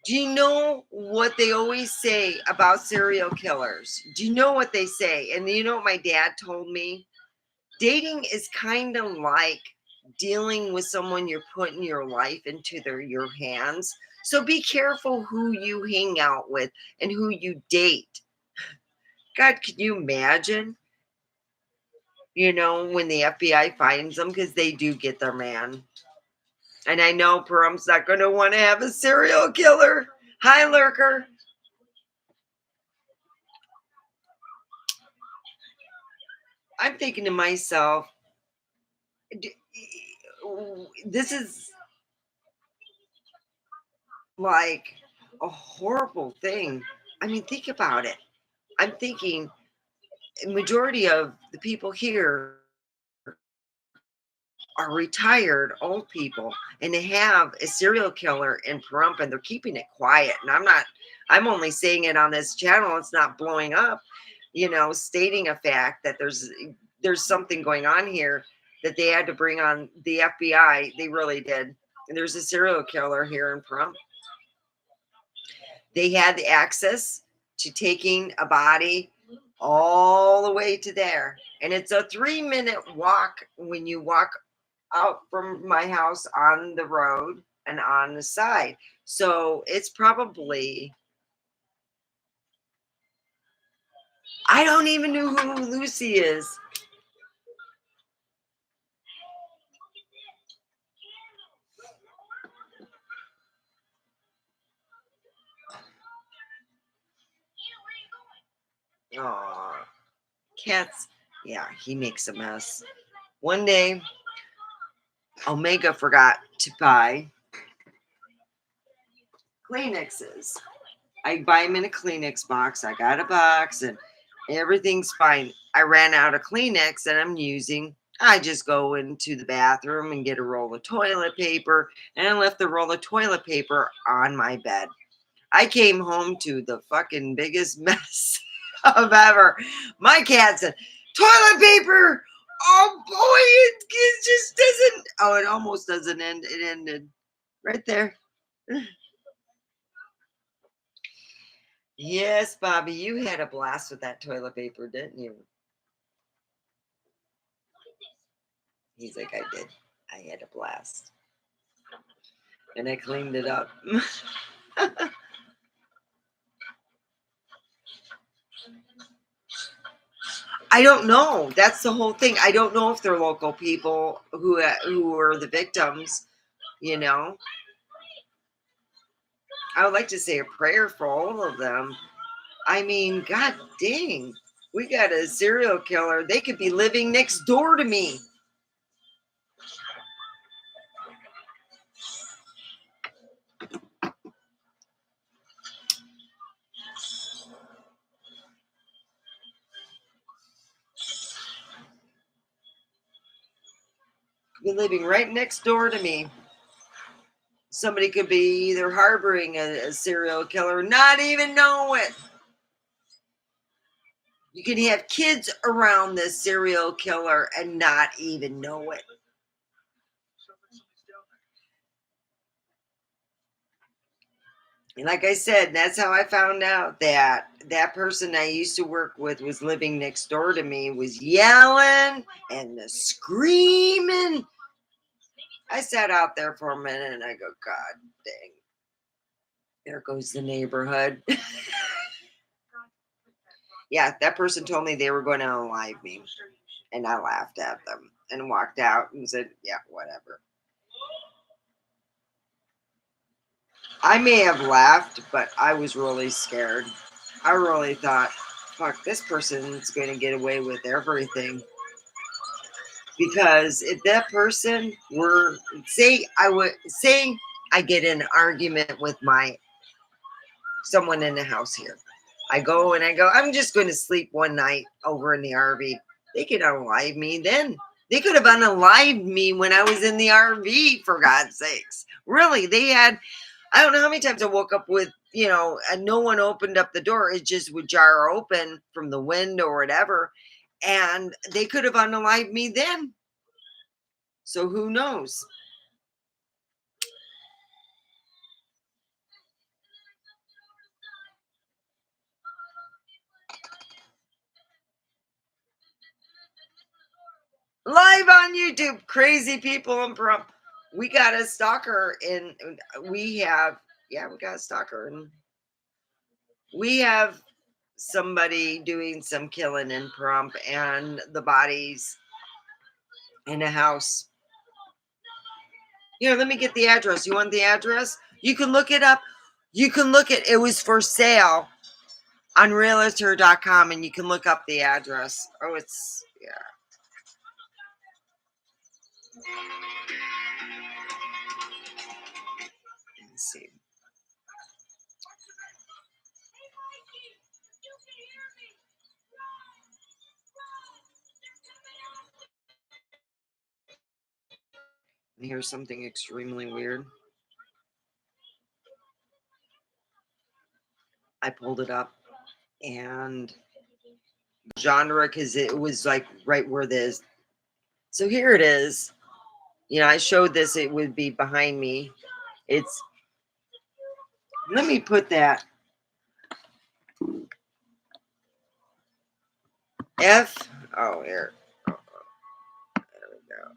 Do you know what they always say about serial killers? Do you know what they say? And you know what my dad told me? Dating is kind of like dealing with someone you're putting your life into your hands. So be careful who you hang out with and who you date. God, can you imagine? You know, when the FBI finds them, because they do get their man. And I know Perum's not going to want to have a serial killer. Hi, Lurker. I'm thinking to myself, this is like a horrible thing. I mean, think about it. I'm thinking majority of the people here are retired old people, and they have a serial killer in Pahrump, and they're keeping it quiet. And I'm only saying it on this channel. It's not blowing up, stating a fact that there's something going on here, that they had to bring on the FBI. They really did. And there's a serial killer here in Pahrump. They had the access to taking a body all the way to there. And it's a 3-minute walk when you walk out from my house on the road and on the side. So it's probably, I don't even know who Lucy is. Aw, cats. Yeah, he makes a mess. One day, Omega forgot to buy Kleenexes. I buy them in a Kleenex box. I got a box and everything's fine. I ran out of Kleenex and I'm using, I just go into the bathroom and get a roll of toilet paper, and I left the roll of toilet paper on my bed. I came home to the fucking biggest mess of ever. My cat said, toilet paper. Oh boy, it just doesn't. Oh, it almost doesn't end. It ended right there. Yes, Bobby, you had a blast with that toilet paper, didn't you? He's like, I did. I had a blast. And I cleaned it up. I don't know. That's the whole thing. I don't know if they're local people who are the victims, you know. I would like to say a prayer for all of them. I mean, God dang. We got a serial killer. They could be living next door to me. Be living right next door to me. Somebody could be either harboring a serial killer, not even know it. You can have kids around this serial killer and not even know it. And like I said, that's how I found out that that person I used to work with was living next door to me, was yelling and screaming. I sat out there for a minute and I go, God dang, there goes the neighborhood. Yeah, that person told me they were going to unalive me. And I laughed at them and walked out and said, yeah, whatever. I may have laughed, but I was really scared. I really thought, fuck, this person's going to get away with everything. Because if that person were, say I get in an argument with someone in the house here. I go, I'm just going to sleep one night over in the RV. They could unalive me then. They could have unalived me when I was in the RV, for God's sakes. Really, I don't know how many times I woke up with, and no one opened up the door. It just would jar open from the wind or whatever. And they could have unalived me then. So who knows? Live on YouTube, crazy people in prom. We got a stalker we got a stalker and we have somebody doing some killing in Pahrump and the bodies in a house. Here, let me get the address. You want the address? You can look it up. It was for sale on realtor.com and you can look up the address. Oh, yeah. Let me see. Here's something extremely weird. I pulled it up and genre because it was like right where this. So here it is. I showed this. It would be behind me. Let me put that F. Oh, here. Oh, there we go.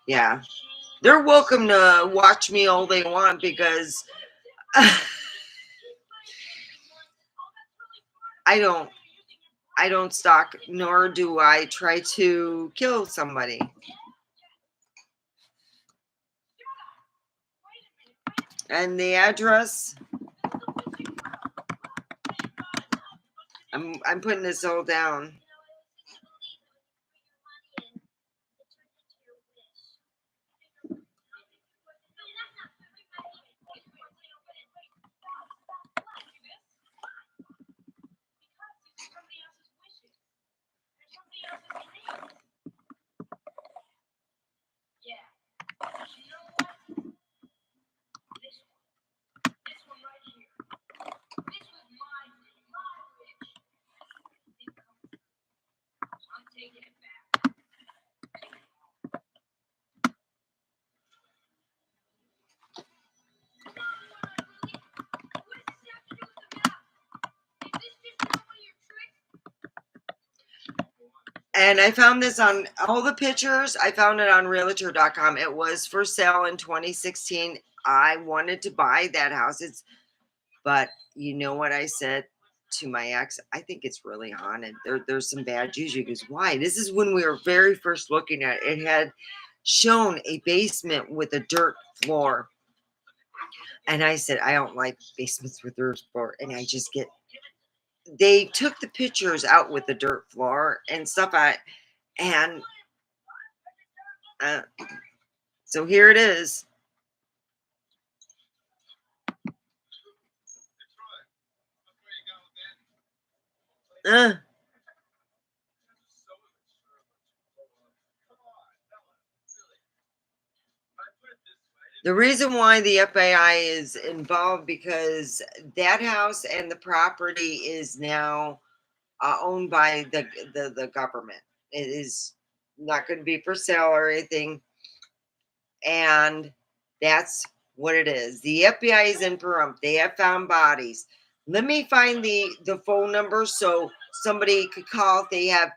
Yeah. They're welcome to watch me all they want because I don't stalk, nor do I try to kill somebody. And the address, I'm putting this all down. And I found this on all the pictures. I found it on realtor.com. It was for sale in 2016. I wanted to buy that house. But you know what I said to my ex? I think it's really haunted. There's some bad juju. He goes, why? This is when we were very first looking at it. It had shown a basement with a dirt floor. And I said, I don't like basements with dirt floor. And they took the pictures out with the dirt floor and stuff. And uh, so here it is. Uh, the reason why the FBI is involved because that house and the property is now owned by the government. It is not going to be for sale or anything, and that's what it is. The FBI is in Pahrump. They have found bodies. Let me find the phone number so somebody could call if they have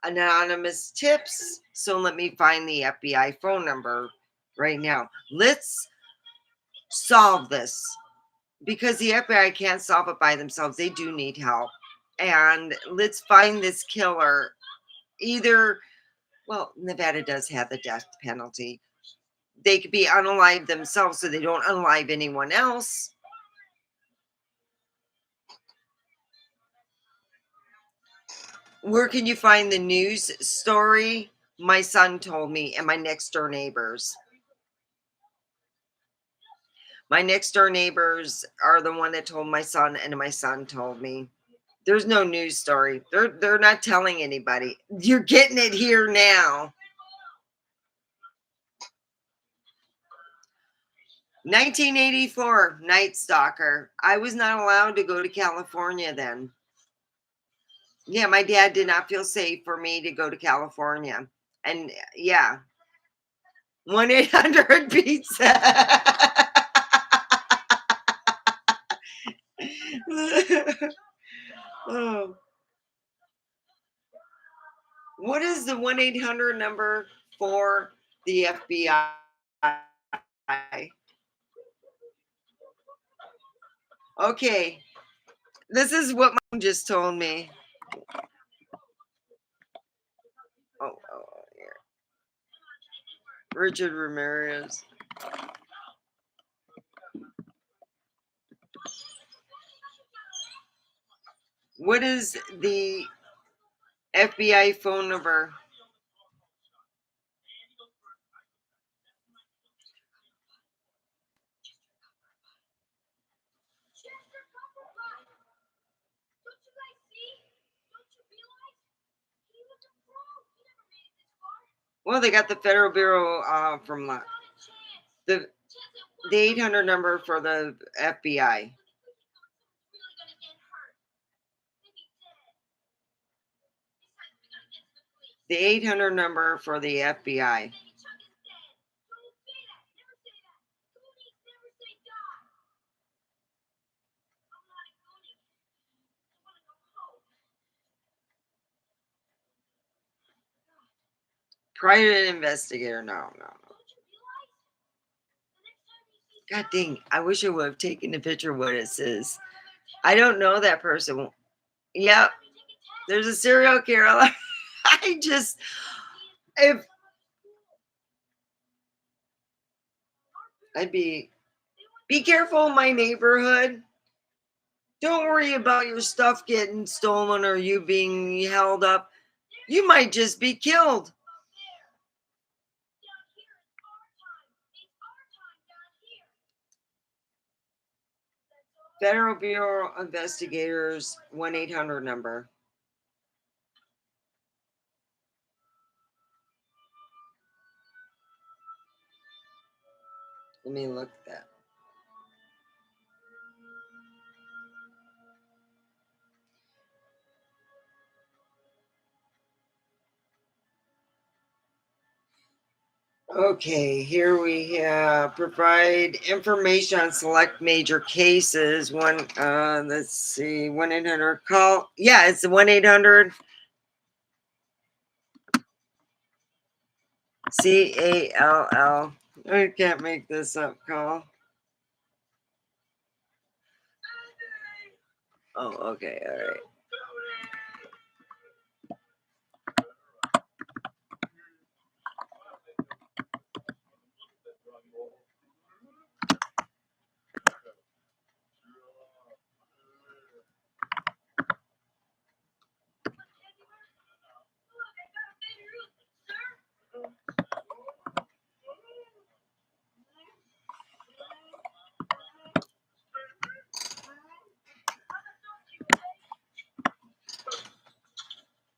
anonymous tips. So let me find the FBI phone number right now. Let's solve this because the FBI can't solve it by themselves. They do need help. And let's find this killer. Either, well, Nevada does have the death penalty. They could be unalive themselves so they don't unalive anyone else. Where can you find the news story? My son told me, and my next door neighbors. My next door neighbors are the one that told my son, and my son told me. There's no news story. They're not telling anybody. You're getting it here now. 1984, Night Stalker. I was not allowed to go to California then. Yeah, my dad did not feel safe for me to go to California. And yeah, 1-800 pizza. Oh. What is the 1-800 number for the FBI? Okay, this is what mom just told me. Oh, here. Richard Ramirez. What is the FBI phone number? Well, they got the Federal Bureau from the 800 number for the FBI. The 800 number for the FBI. Private investigator. No. God dang, I wish I would have taken a picture of what it says. I don't know that person. Yep, there's a serial killer. If I'd be careful in my neighborhood. Don't worry about your stuff getting stolen or you being held up. You might just be killed. Federal Bureau Investigators 1-800 number. Let me look at that. Okay, here we have provide information on select major cases. Let's see, 1-800 call. Yeah, it's the 1-800. C-A-L-L. I can't make this up, Call. Oh, okay, all right.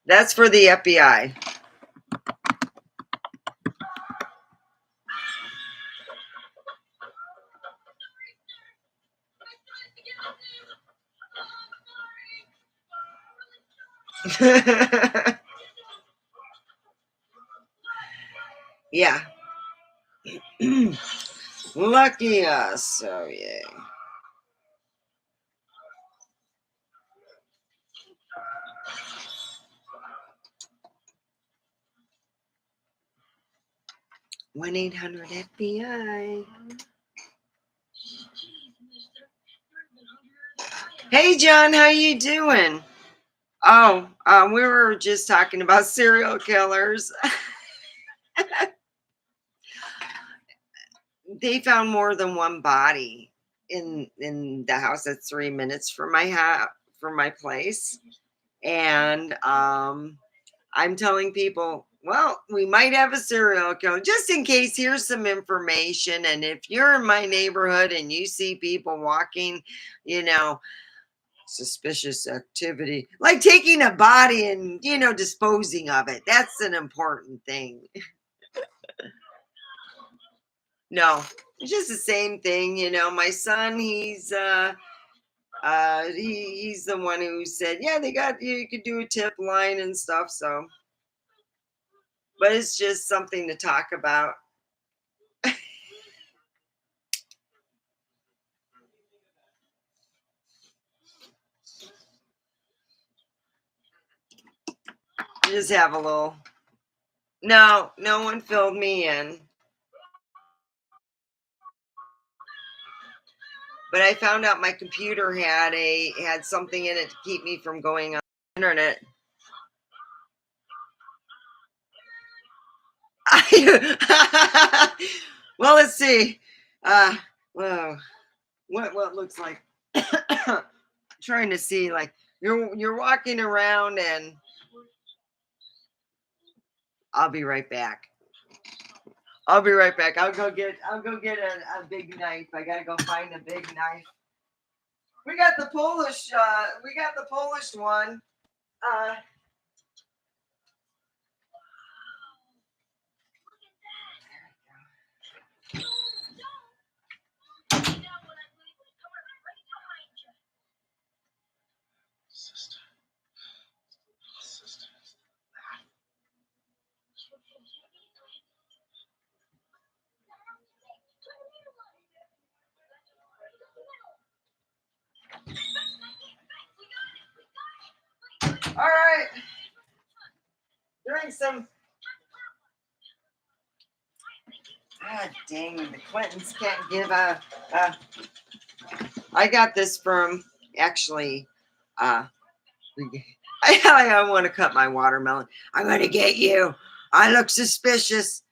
That's for the FBI. Yeah. Lucky us. Oh, yeah. One 800-FBI. Hey, John, how you doing? Oh, we were just talking about serial killers. They found more than one body in the house that's 3 minutes from from my place, and I'm telling people, well, we might have a serial killer. Just in case, here's some information. And if you're in my neighborhood and you see people walking, you know, suspicious activity, like taking a body and, disposing of it, that's an important thing. No, it's just the same thing. My son, he's he's the one who said, yeah, you could do a tip line and stuff. So, but it's just something to talk about. Just have a little. No one filled me in. But I found out my computer had something in it to keep me from going on the internet. Well, let's see. Well, what looks like trying to see, like, you're walking around, and I'll be right back. I'll go get a big knife. I gotta go find a big knife. We got the Polish one. Uh all right. Doing some. God dang, the Clintons can't give a. I got this from, actually, I want to cut my watermelon. I'm going to get you. I look suspicious.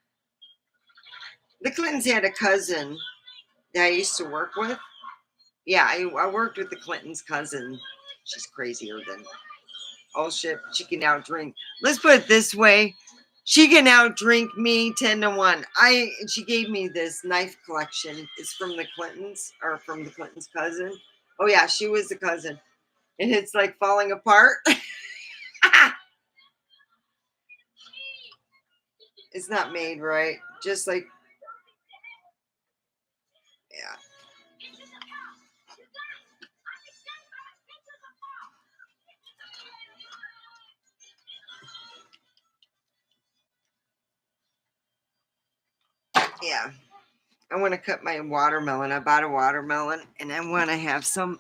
The Clintons had a cousin that I used to work with. Yeah, I worked with the Clintons' cousin. She's crazier than, oh shit, she can outdrink. Let's put it this way. She can outdrink me 10-1. She gave me this knife collection. It's from the Clintons, or from the Clintons' cousin. Oh yeah, she was the cousin. And it's like falling apart. It's not made right. Just like, yeah. Yeah. I want to cut my watermelon. I bought a watermelon and I want to have some.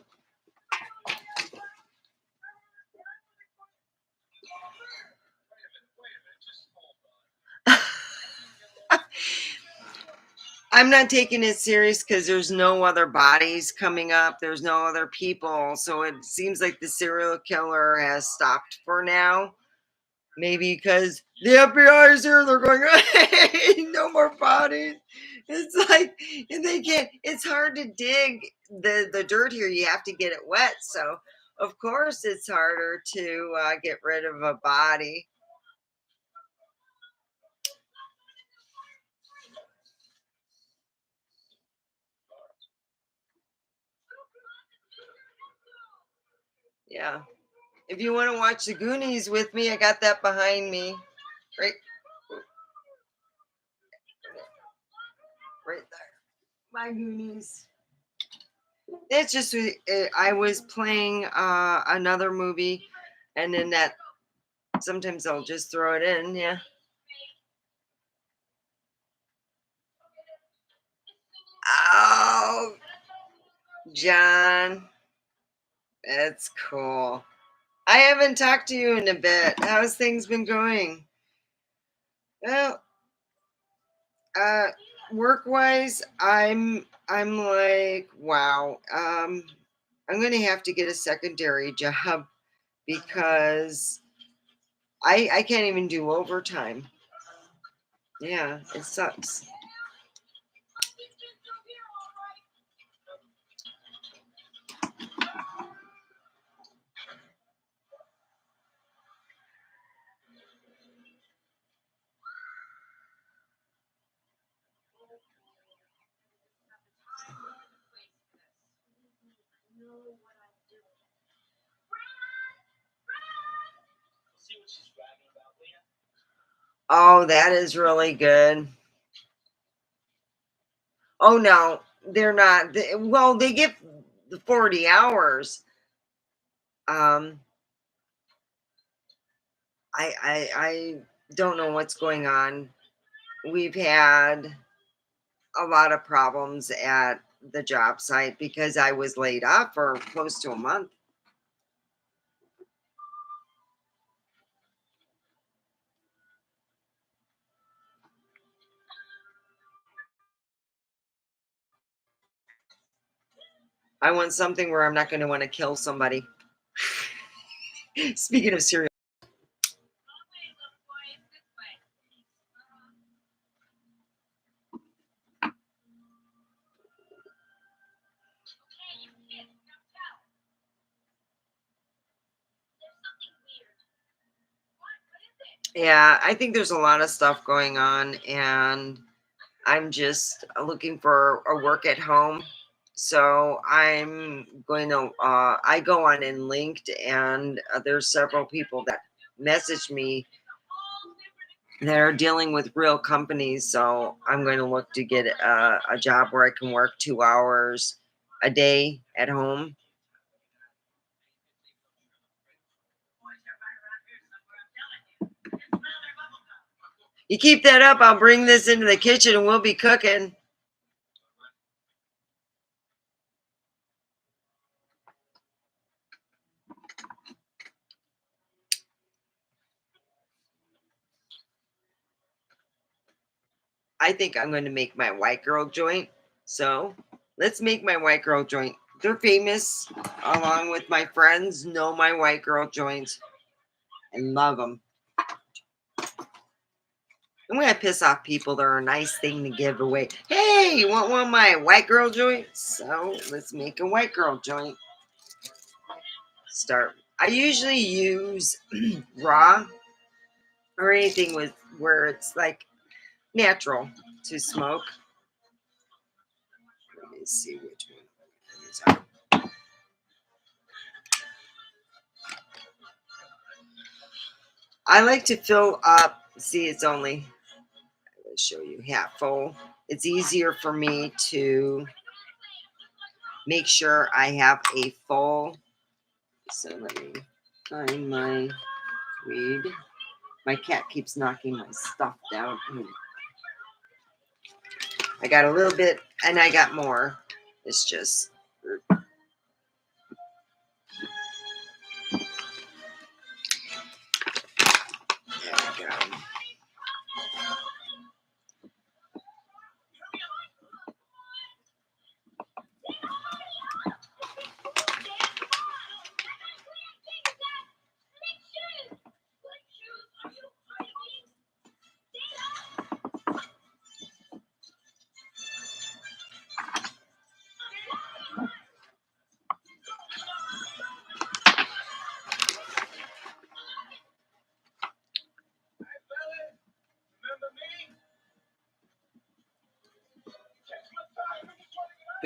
I'm not taking it serious because there's no other bodies coming up. There's no other people. So it seems like the serial killer has stopped for now. Maybe because the FBI is here, they're going, hey, no more bodies. It's like, and they can't, it's hard to dig the dirt here. You have to get it wet. So, of course, it's harder to get rid of a body. Yeah. If you want to watch the Goonies with me, I got that behind me. Right, right there. My Goonies. It's just I was playing another movie, and then that sometimes I'll just throw it in. Yeah. Oh, John, that's cool. I haven't talked to you in a bit. How's things been going? Well, uh, work wise, I'm like, wow. I'm gonna have to get a secondary job because I can't even do overtime. Yeah, it sucks. Oh, that is really good. Oh no, they're not. Well, they get the 40 hours. Um, I don't know what's going on. We've had a lot of problems at the job site because I was laid off for close to a month. I want something where I'm not going to want to kill somebody. Speaking of serial, yeah, I think there's a lot of stuff going on, and I'm just looking for a work at home. So I'm going to, I go on and linked, and there's several people that message me that are dealing with real companies. So I'm going to look to get a job where I can work 2 hours a day at home. You keep that up, I'll bring this into the kitchen and we'll be cooking. I think I'm going to make my white girl joint. So let's make my white girl joint. They're famous, along with my friends, know my white girl joints and love them. I'm going to piss off people. They're a nice thing to give away. Hey, you want one of my white girl joints? So let's make a white girl joint. Start. I usually use raw or anything with where it's like natural to smoke. Let me see which one. I like to fill up. See, it's only, I'll show you half full. It's easier for me to make sure I have a full. So let me find my weed. My cat keeps knocking my stuff down. I got a little bit and I got more. It's just. There we go.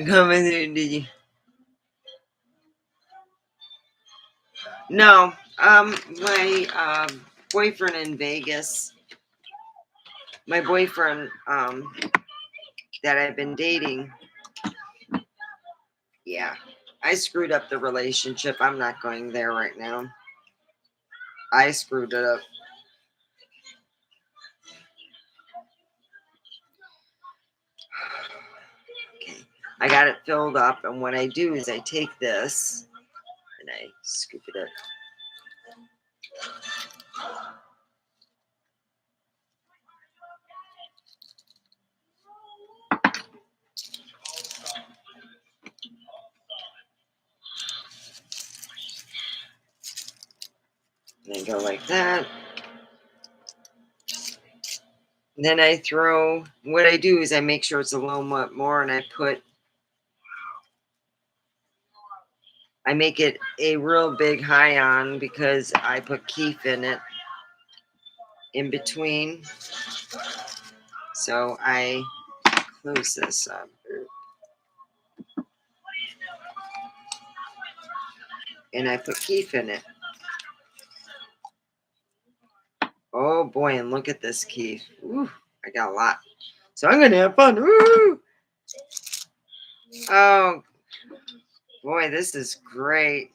Did you? No. My boyfriend in Vegas. My boyfriend that I've been dating. Yeah, I screwed up the relationship. I'm not going there right now. I screwed it up. Okay, I got it filled up, and what I do is I take this and I scoop it up. And I go like that. And then I throw, what I do is I make sure it's a little bit more, and I make it a real big high on because I put keef in it in between. So I close this up. And I put keef in it. Oh boy, and look at this keef. Ooh, I got a lot. So I'm gonna have fun. Ooh. Oh boy, this is great.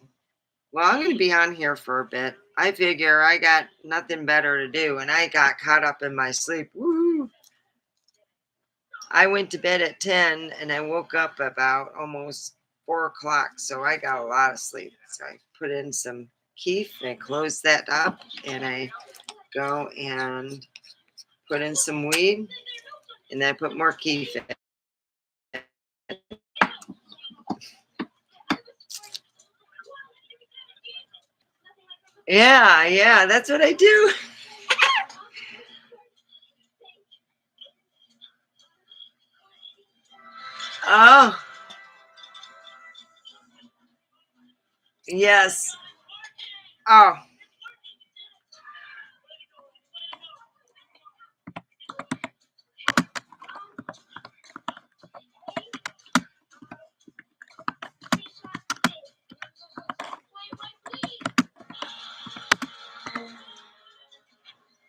Well, I'm gonna be on here for a bit. I figure I got nothing better to do, and I got caught up in my sleep. Woo! I went to bed at 10 and I woke up about almost 4 o'clock, so I got a lot of sleep. So I put in some keef and I close that up, and I go and put in some weed, and then I put more keef in. Yeah, that's what I do. Oh, yes. Oh,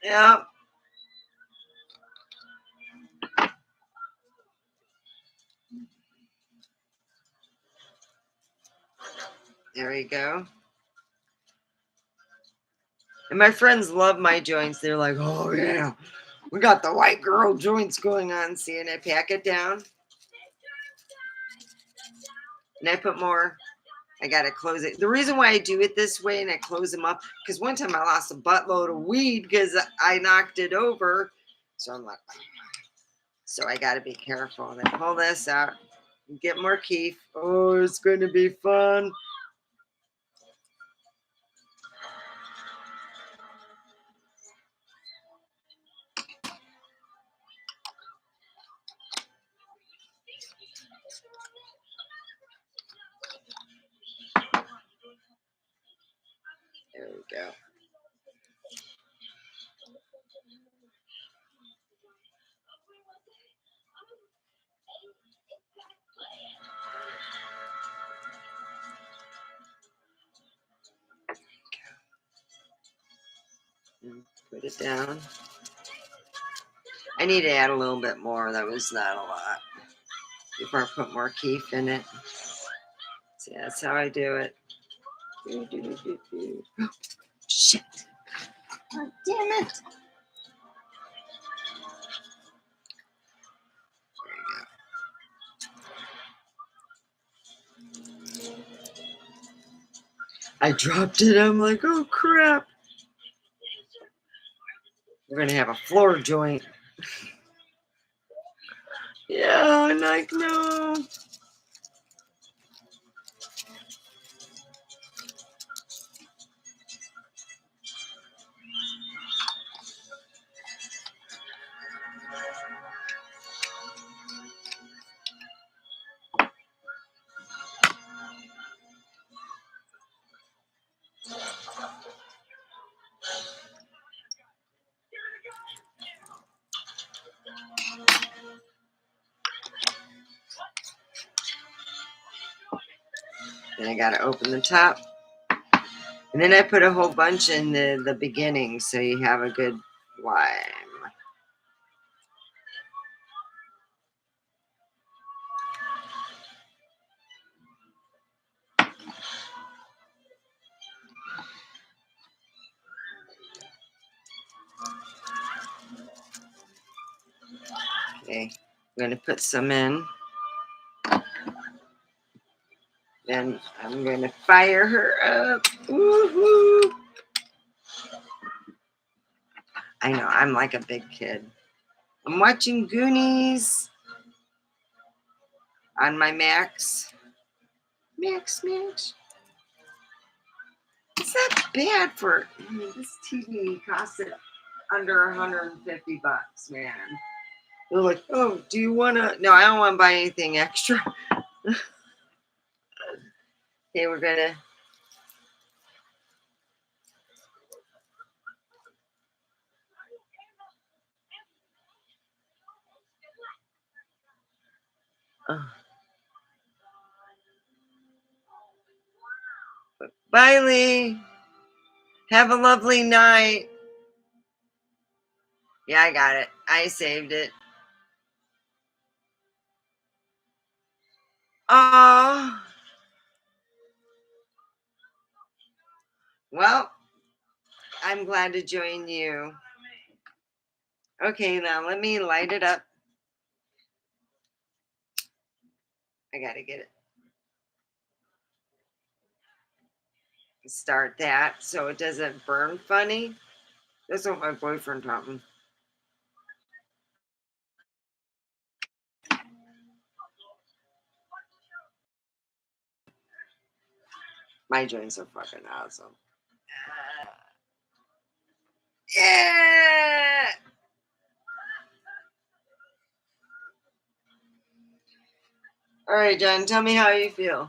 yeah. There we go. And my friends love my joints. They're like, oh, yeah, we got the white girl joints going on. See, and I pack it down. And I put more. I got to close it. The reason why I do it this way and I close them up, because one time I lost a buttload of weed because I knocked it over. So I'm like, so I got to be careful. And I pull this out and get more keef. Oh, it's going to be fun. There we go. And put it down. I need to add a little bit more. That was not a lot. Before I put more keef in it. See, that's how I do it. Shit. Oh, damn it. I dropped it. I'm like, oh crap. We're going to have a floor joint. Yeah, I'm like, no. Then I gotta open the top. And then I put a whole bunch in the beginning so you have a good lime. Okay, I'm going to put some in. Then I'm going to fire her up. Woohoo! I know, I'm like a big kid. I'm watching Goonies on my Max. Max. It's not bad for this TV costs it under 150 bucks, man. They're like, oh, do you want to? No, I don't want to buy anything extra. Okay, we're gonna. Bye, Lee. Have a lovely night. Yeah, I got it. I saved it. Oh, well, I'm glad to join you. Okay, now let me light it up. I gotta get it. Start that so it doesn't burn funny. That's what my boyfriend taught me. My joints are fucking awesome. Yeah. All right, John, tell me how you feel.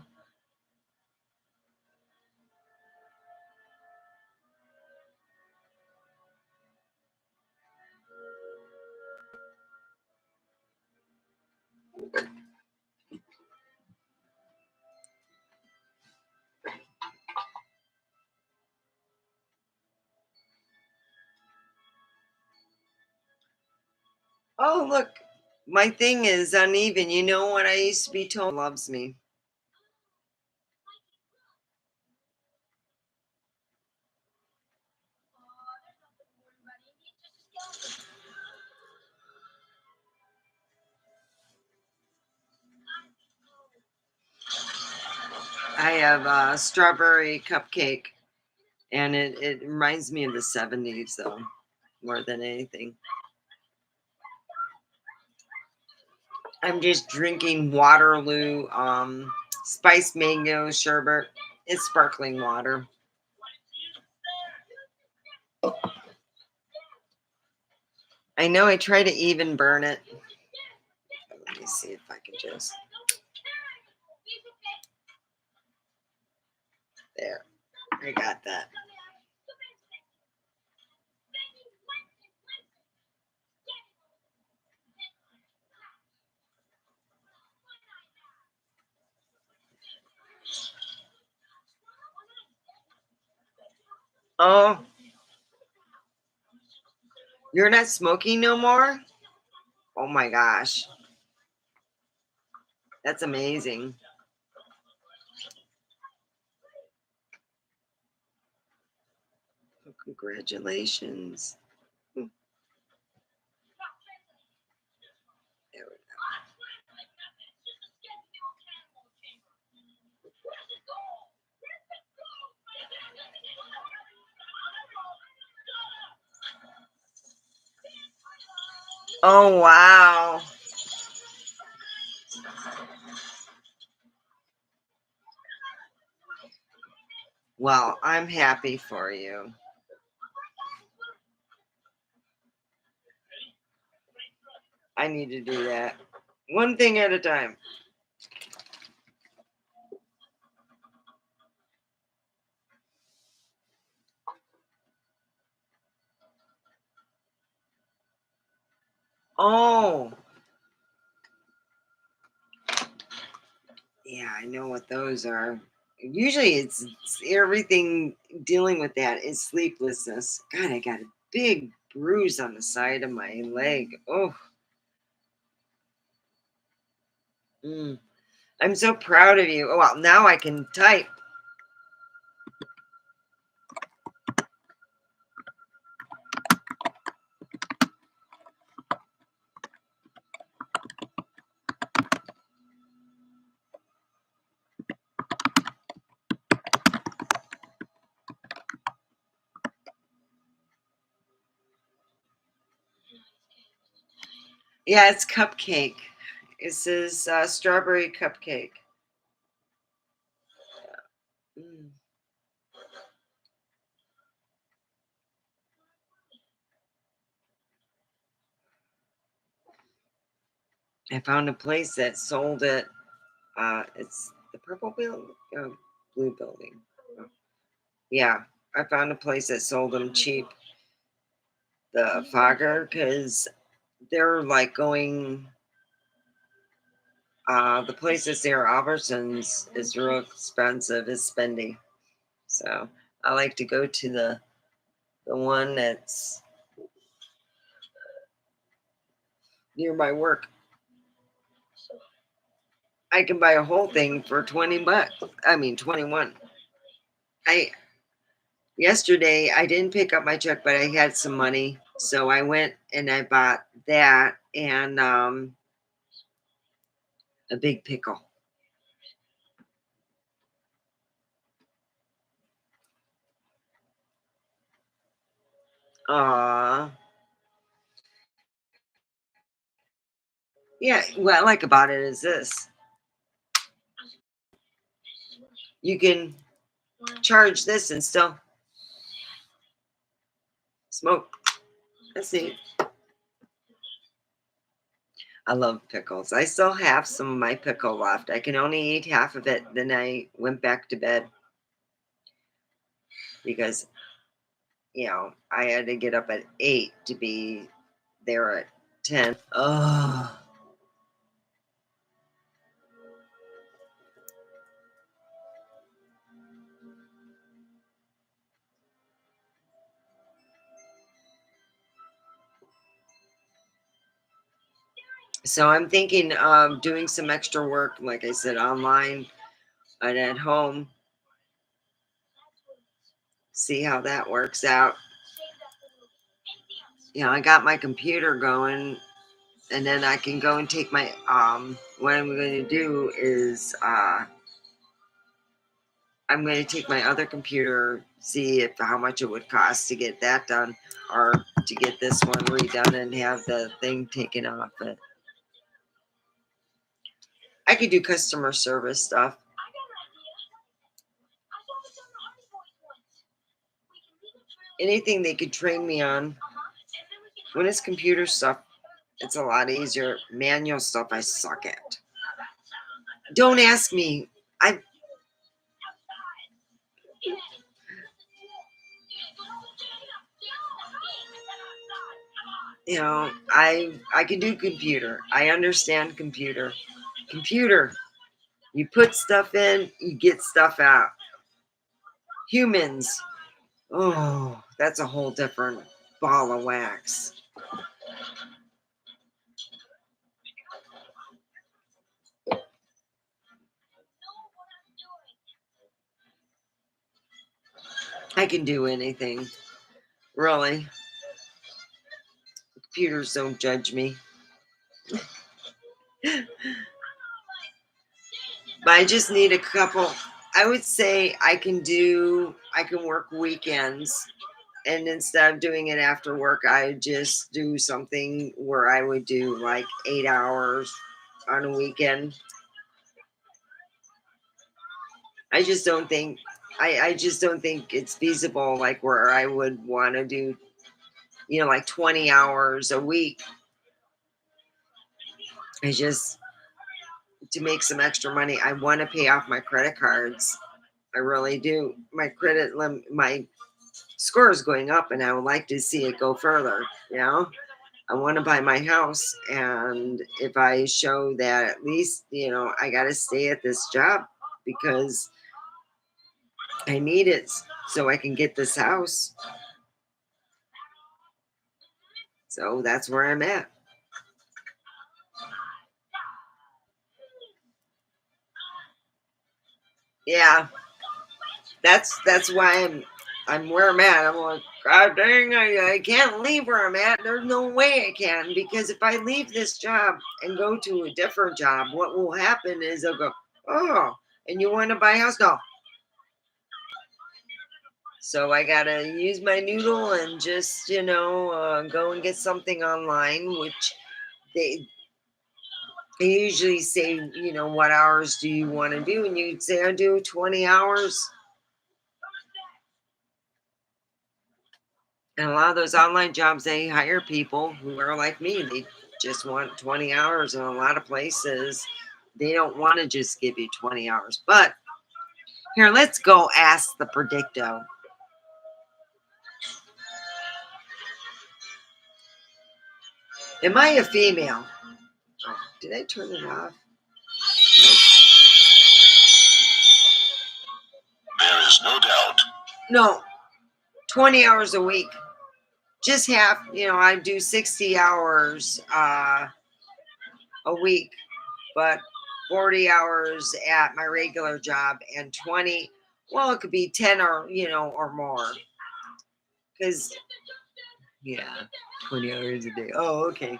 Oh, look, my thing is uneven. You know what I used to be told? Loves me. I have a strawberry cupcake, and it reminds me of the 70s, though, more than anything. I'm just drinking Waterloo spiced mango sherbet. It's sparkling water. I know I try to even burn it. Let me see if I can just. There. I got that. Oh, you're not smoking no more? Oh my gosh. That's amazing. Oh, congratulations. There we go. Oh, wow. Well, I'm happy for you. I need to do that. One thing at a time. Oh, yeah, I know what those are. Usually it's everything dealing with that is sleeplessness. God, I got a big bruise on the side of my leg. Oh, mm. I'm so proud of you. Oh, well, now I can type. Yeah, it's cupcake. It says strawberry cupcake. Mm. I found a place that sold it. It's the purple building, blue building. Oh, yeah, I found a place that sold them cheap. The Fogger, because they're like going. The places there, Albertsons, is real expensive. It's spendy. So I like to go to the one that's near my work. I can buy a whole thing for $20. I mean 21. I Yesterday I didn't pick up my check, but I had some money, so I went and I bought that and a big pickle. Ah, yeah. What I like about it is this: you can charge this and still smoke. That's neat. I love pickles. I still have some of my pickle left. I can only eat half of it. Then I went back to bed because, I had to get up at 8 to be there at 10. Oh, so I'm thinking of doing some extra work, like I said, online and at home. See how that works out. I got my computer going, and then I can go and take my what I'm going to do is I'm going to take my other computer, see if how much it would cost to get that done, or to get this one redone and have the thing taken off it. I could do customer service stuff. Anything they could train me on. When it's computer stuff, it's a lot easier. Manual stuff, I suck at. Don't ask me. I, I can do computer. I understand computer. Computer. You put stuff in, you get stuff out. Humans. Oh, that's a whole different ball of wax. I can do anything, really. Computers don't judge me. But I just need a couple. I would say I can work weekends. And instead of doing it after work, I just do something where I would do like 8 hours on a weekend. I just don't think I just don't think it's feasible like where I would want to do, like 20 hours a week. I just to make some extra money. I want to pay off my credit cards. I really do. My score is going up and I would like to see it go further. I want to buy my house, and if I show that at least, I got to stay at this job because I need it so I can get this house. So that's where I'm at. Yeah, that's why I'm where I'm at. I'm like, God dang, I can't leave where I'm at. There's no way I can, because if I leave this job and go to a different job, what will happen is they'll go, oh, and you want to buy a house? No. So I gotta use my noodle and just, go and get something online, which they usually say, what hours do you want to do? And you'd say, I do 20 hours. And a lot of those online jobs, they hire people who are like me. They just want 20 hours. And a lot of places, they don't want to just give you 20 hours. But here, let's go ask the Predicto. Am I a female? Oh, did I turn it off? There is no doubt. No, 20 hours a week. Just half, I do 60 hours a week, but 40 hours at my regular job and 20, well, it could be 10 or more. Because, yeah, 20 hours a day. Oh, okay.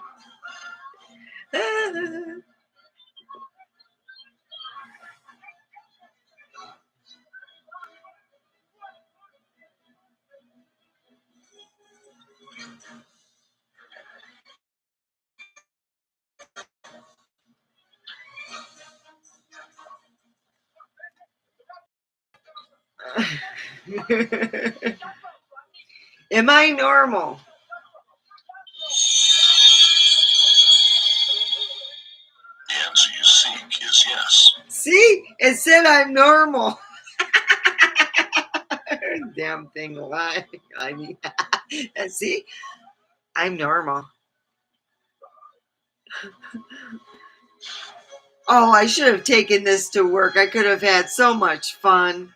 Am I normal? The answer you seek is yes. See, it said I'm normal. Damn thing lie. I mean, see, I'm normal. Oh, I should have taken this to work. I could have had so much fun.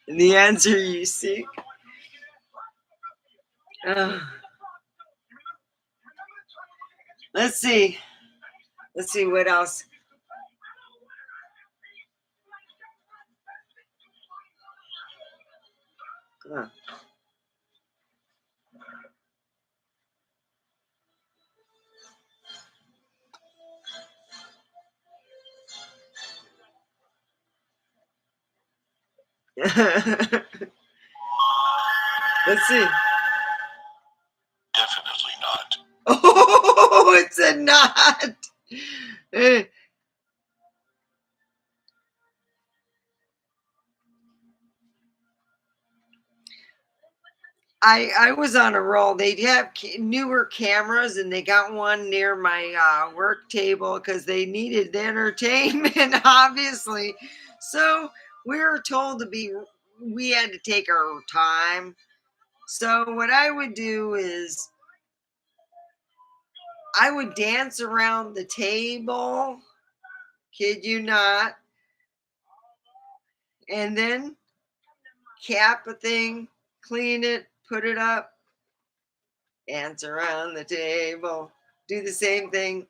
The answer you seek. Let's see. Let's see what else. Huh. Let's see. Definitely not. Oh, it's a knot. I was on a roll. They'd have newer cameras, and they got one near my work table because they needed the entertainment, obviously. So we were told we had to take our time. So what I would do is I would dance around the table, kid you not, and then cap a thing, clean it, put it up, dance around the table, do the same thing.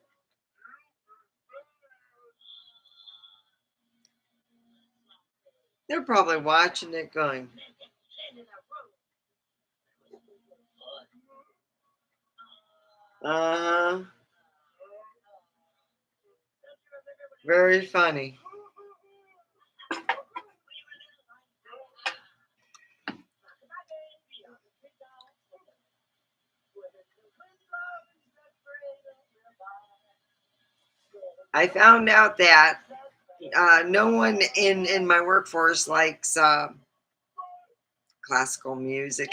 They're probably watching it going, uh-huh, very funny. I found out that no one in my workforce likes classical music.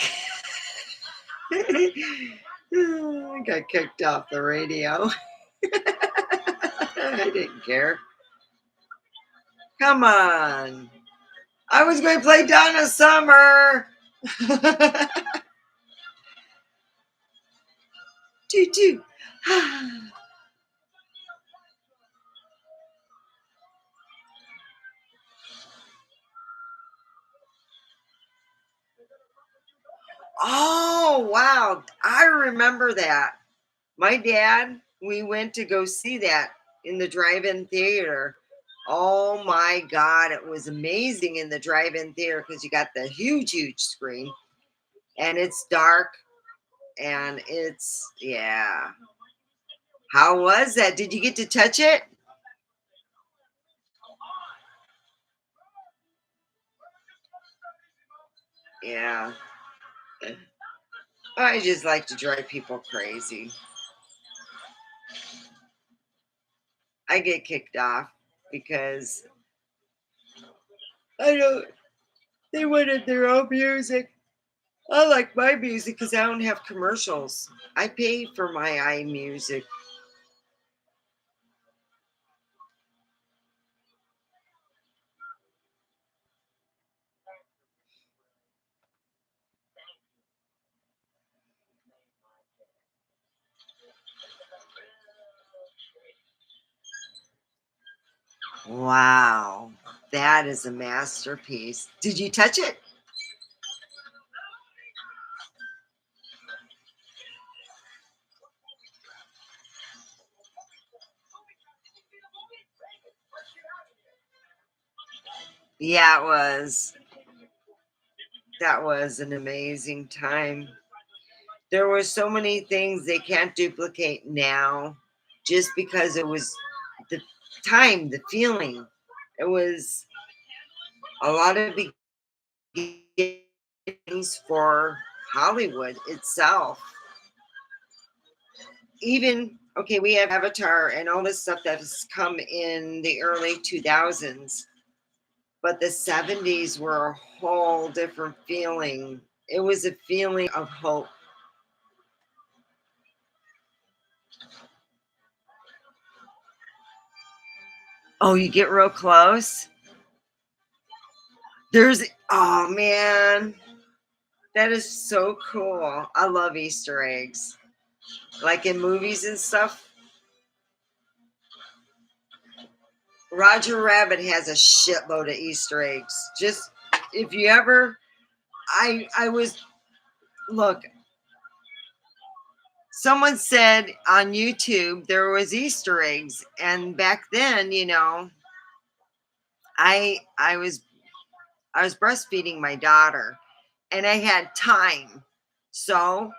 I got kicked off the radio. I didn't care. Come on. I was going to play Donna Summer. Choo choo. Oh, wow. I remember that. My dad, we went to go see that in the drive-in theater. Oh my God, it was amazing in the drive-in theater because you got the huge, huge screen and it's dark and it's, yeah. How was that? Did you get to touch it? Yeah. I just like to drive people crazy. I get kicked off because I don't, they wanted their own music. I like my music because I don't have commercials. I pay for my iMusic. Wow, that is a masterpiece. Did you touch it? Yeah, it was. That was an amazing time. There were so many things they can't duplicate now just because it was the time, the feeling. It was a lot of beginnings for Hollywood itself. Even, okay, we have Avatar and all this stuff that has come in the early 2000s, but the 70s were a whole different feeling. It was a feeling of hope. Oh, you get real close? There's, oh man, that is so cool. I love Easter eggs. Like in movies and stuff. Roger Rabbit has a shitload of Easter eggs. Just if you ever, I was, look, someone said on YouTube there was Easter eggs, and back then, I was breastfeeding my daughter, and I had time, so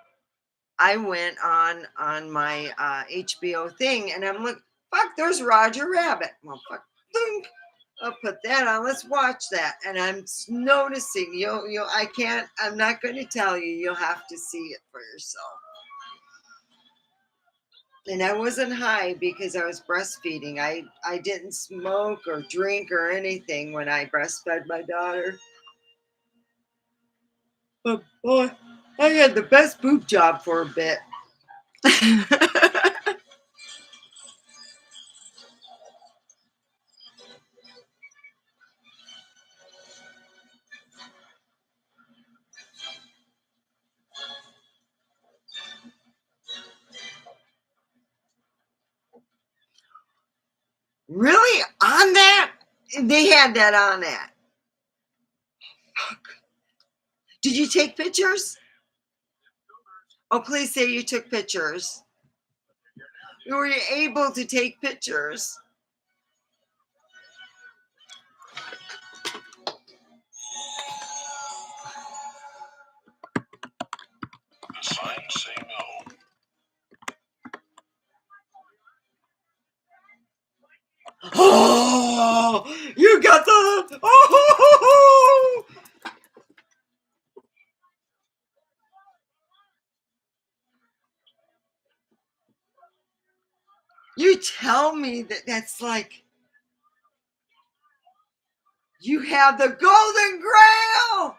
I went on my HBO thing, and I'm like, fuck, there's Roger Rabbit. Well, fuck, think. I'll put that on. Let's watch that. And I'm noticing I can't. I'm not going to tell you. You'll have to see it for yourself. And I wasn't high because I was breastfeeding. I didn't smoke or drink or anything when I breastfed my daughter. But boy, I had the best boob job for a bit. Really? On that? They had that on that. Did you take pictures? Oh, please say you took pictures. You were able to take pictures. The signs say no. Oh, you got the. Oh, you tell me that's like you have the golden grail.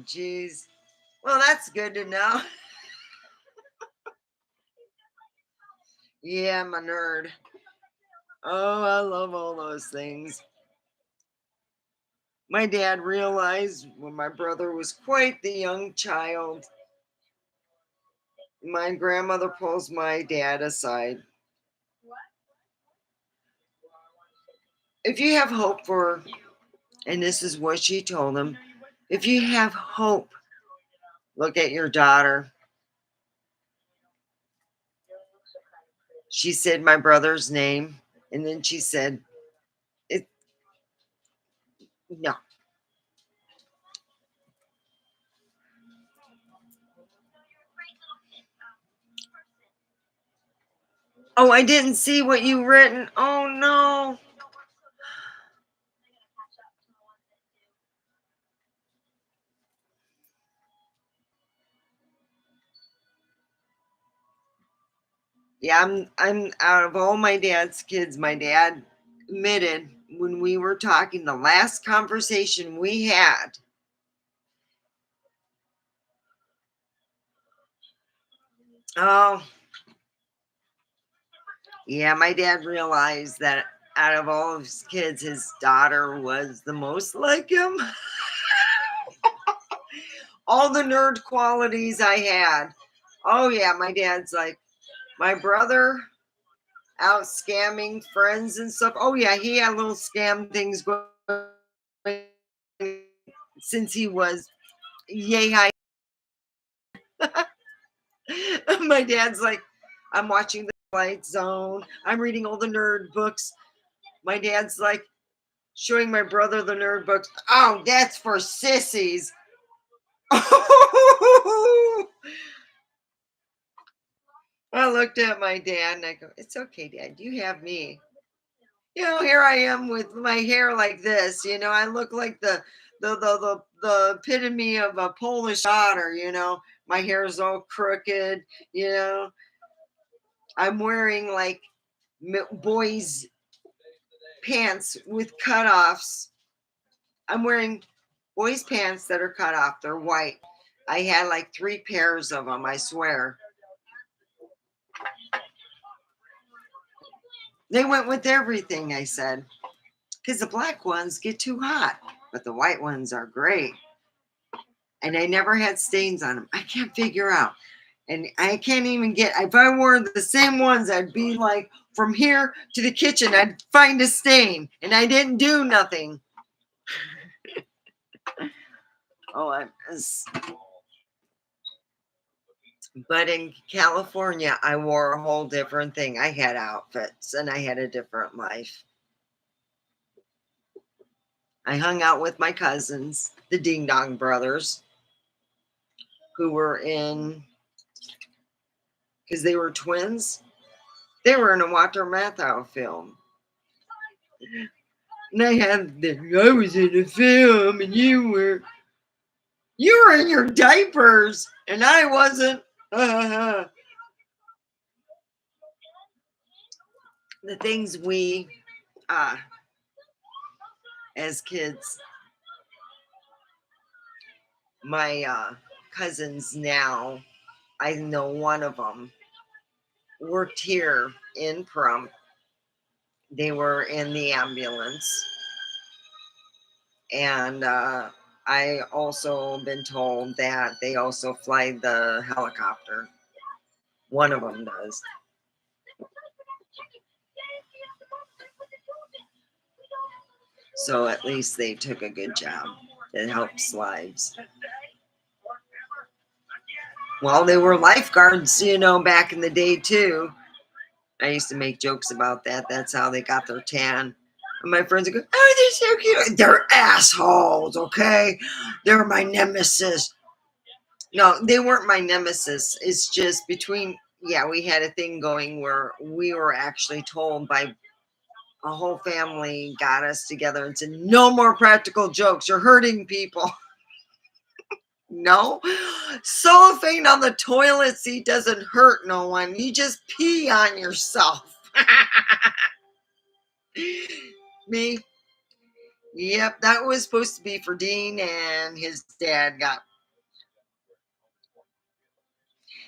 geez. Well, that's good to know. Yeah, I'm a nerd. Oh, I love all those things. My dad realized when my brother was quite the young child, my grandmother pulls my dad aside. If you have hope for, and this is what she told him, if you have hope, look at your daughter. She said my brother's name, and then she said, "It no." Oh, I didn't see what you written. Oh no. Yeah, I'm out of all my dad's kids, my dad admitted when we were talking the last conversation we had. Oh, yeah, my dad realized that out of all of his kids, his daughter was the most like him. All the nerd qualities I had. Oh yeah, my dad's like my brother out scamming friends and stuff. Oh yeah, he had little scam things going since he was yay high. My dad's like, I'm watching the Twilight Zone. I'm reading all the nerd books. My dad's like showing my brother the nerd books. Oh, that's for sissies. I looked at my dad and I go, it's okay, Dad. You have me. Here I am with my hair like this. I look like the epitome of a Polish daughter. My hair's all crooked. You know, I'm wearing like boys' pants with cutoffs. I'm wearing boys' pants that are cut off. They're white. I had like 3 pairs of them, I swear. They went with everything, I said. Because the black ones get too hot, but the white ones are great. And I never had stains on them. I can't figure out. And I can't even get, if I wore the same ones, I'd be like from here to the kitchen, I'd find a stain. And I didn't do nothing. Oh, but in California, I wore a whole different thing. I had outfits and I had a different life. I hung out with my cousins, the Ding Dong brothers, who were in, because they were twins, they were in a Walter Matthau film. And I was in a film and you were in your diapers and I wasn't. The things we, as kids, my cousins now, I know one of them worked here in Prum. They were in the ambulance. And I also been told that they also fly the helicopter. One of them does. So at least they took a good job. It helps lives. Well, they were lifeguards, back in the day too. I used to make jokes about that. That's how they got their tan. And my friends would go, oh, they're so cute. They're assholes, okay? They're my nemesis. No, they weren't my nemesis. It's just we had a thing going where we were actually told by a whole family got us together and said, no more practical jokes. You're hurting people. No, cellophane on the toilet seat doesn't hurt no one. You just pee on yourself. Me? Yep, that was supposed to be for Dean, and his dad got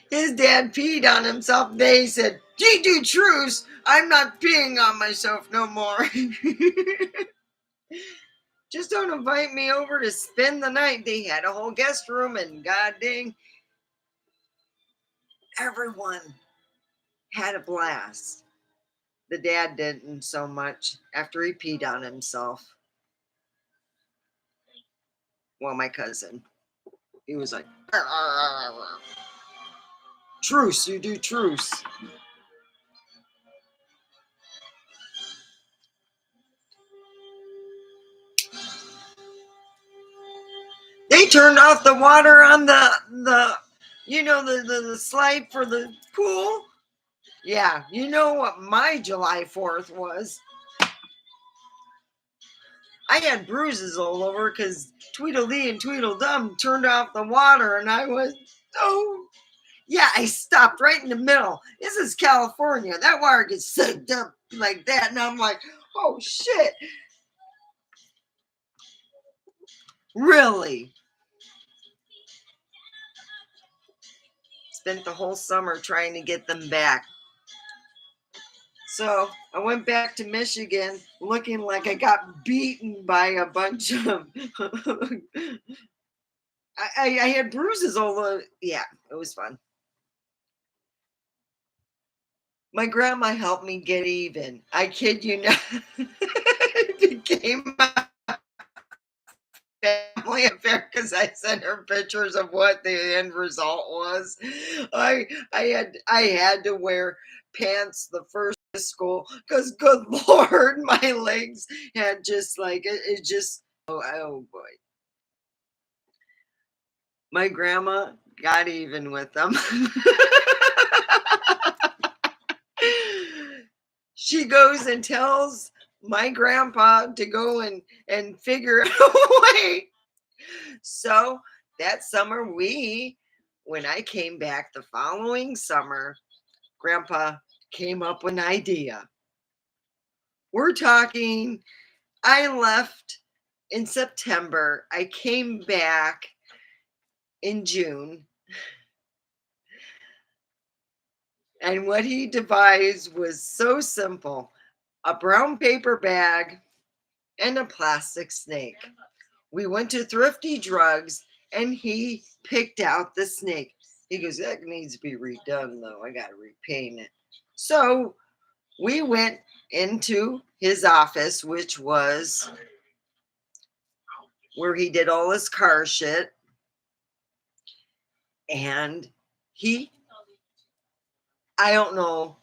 His dad peed on himself. They said, G.D. Truce, I'm not peeing on myself no more. Just don't invite me over to spend the night. They had a whole guest room, and god dang, everyone had a blast. The dad didn't so much after he peed on himself. Well, my cousin, he was like, truce, you do truce. They turned off the water on the the slide for the pool. Yeah, you know what my July 4th was? I had bruises all over because Tweedledee and Tweedledum turned off the water, and I was, oh, yeah, I stopped right in the middle. This is California. That water gets sucked up like that, and I'm like, oh, shit. Really? Spent the whole summer trying to get them back. So I went back to Michigan looking like I got beaten by a bunch of. I had bruises all over. Yeah, it was fun. My grandma helped me get even. I kid you not. It became a family affair because I sent her pictures of what the end result was. I had to wear pants the first day of school because good lord, my legs had just like it just oh boy. My grandma got even with them. She goes and tells my grandpa to go and figure out a way. So that summer, when I came back the following summer, Grandpa came up with an idea. We're talking, I left in September. I came back in June. And what he devised was so simple: a brown paper bag and a plastic snake. We went to Thrifty Drugs and he picked out the snake. He goes, that needs to be redone though. I got to repaint it. So we went into his office, which was where he did all his car shit. And I don't know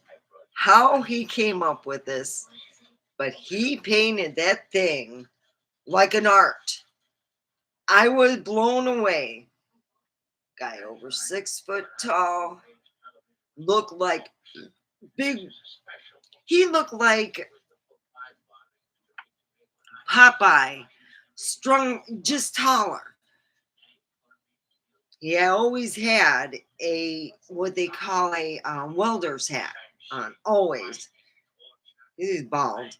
how he came up with this, but he painted that thing like an art. I was blown away. Guy over 6 foot tall, looked like big. He looked like Popeye, strung just taller. He always had a what they call a welder's hat on, always. He's bald.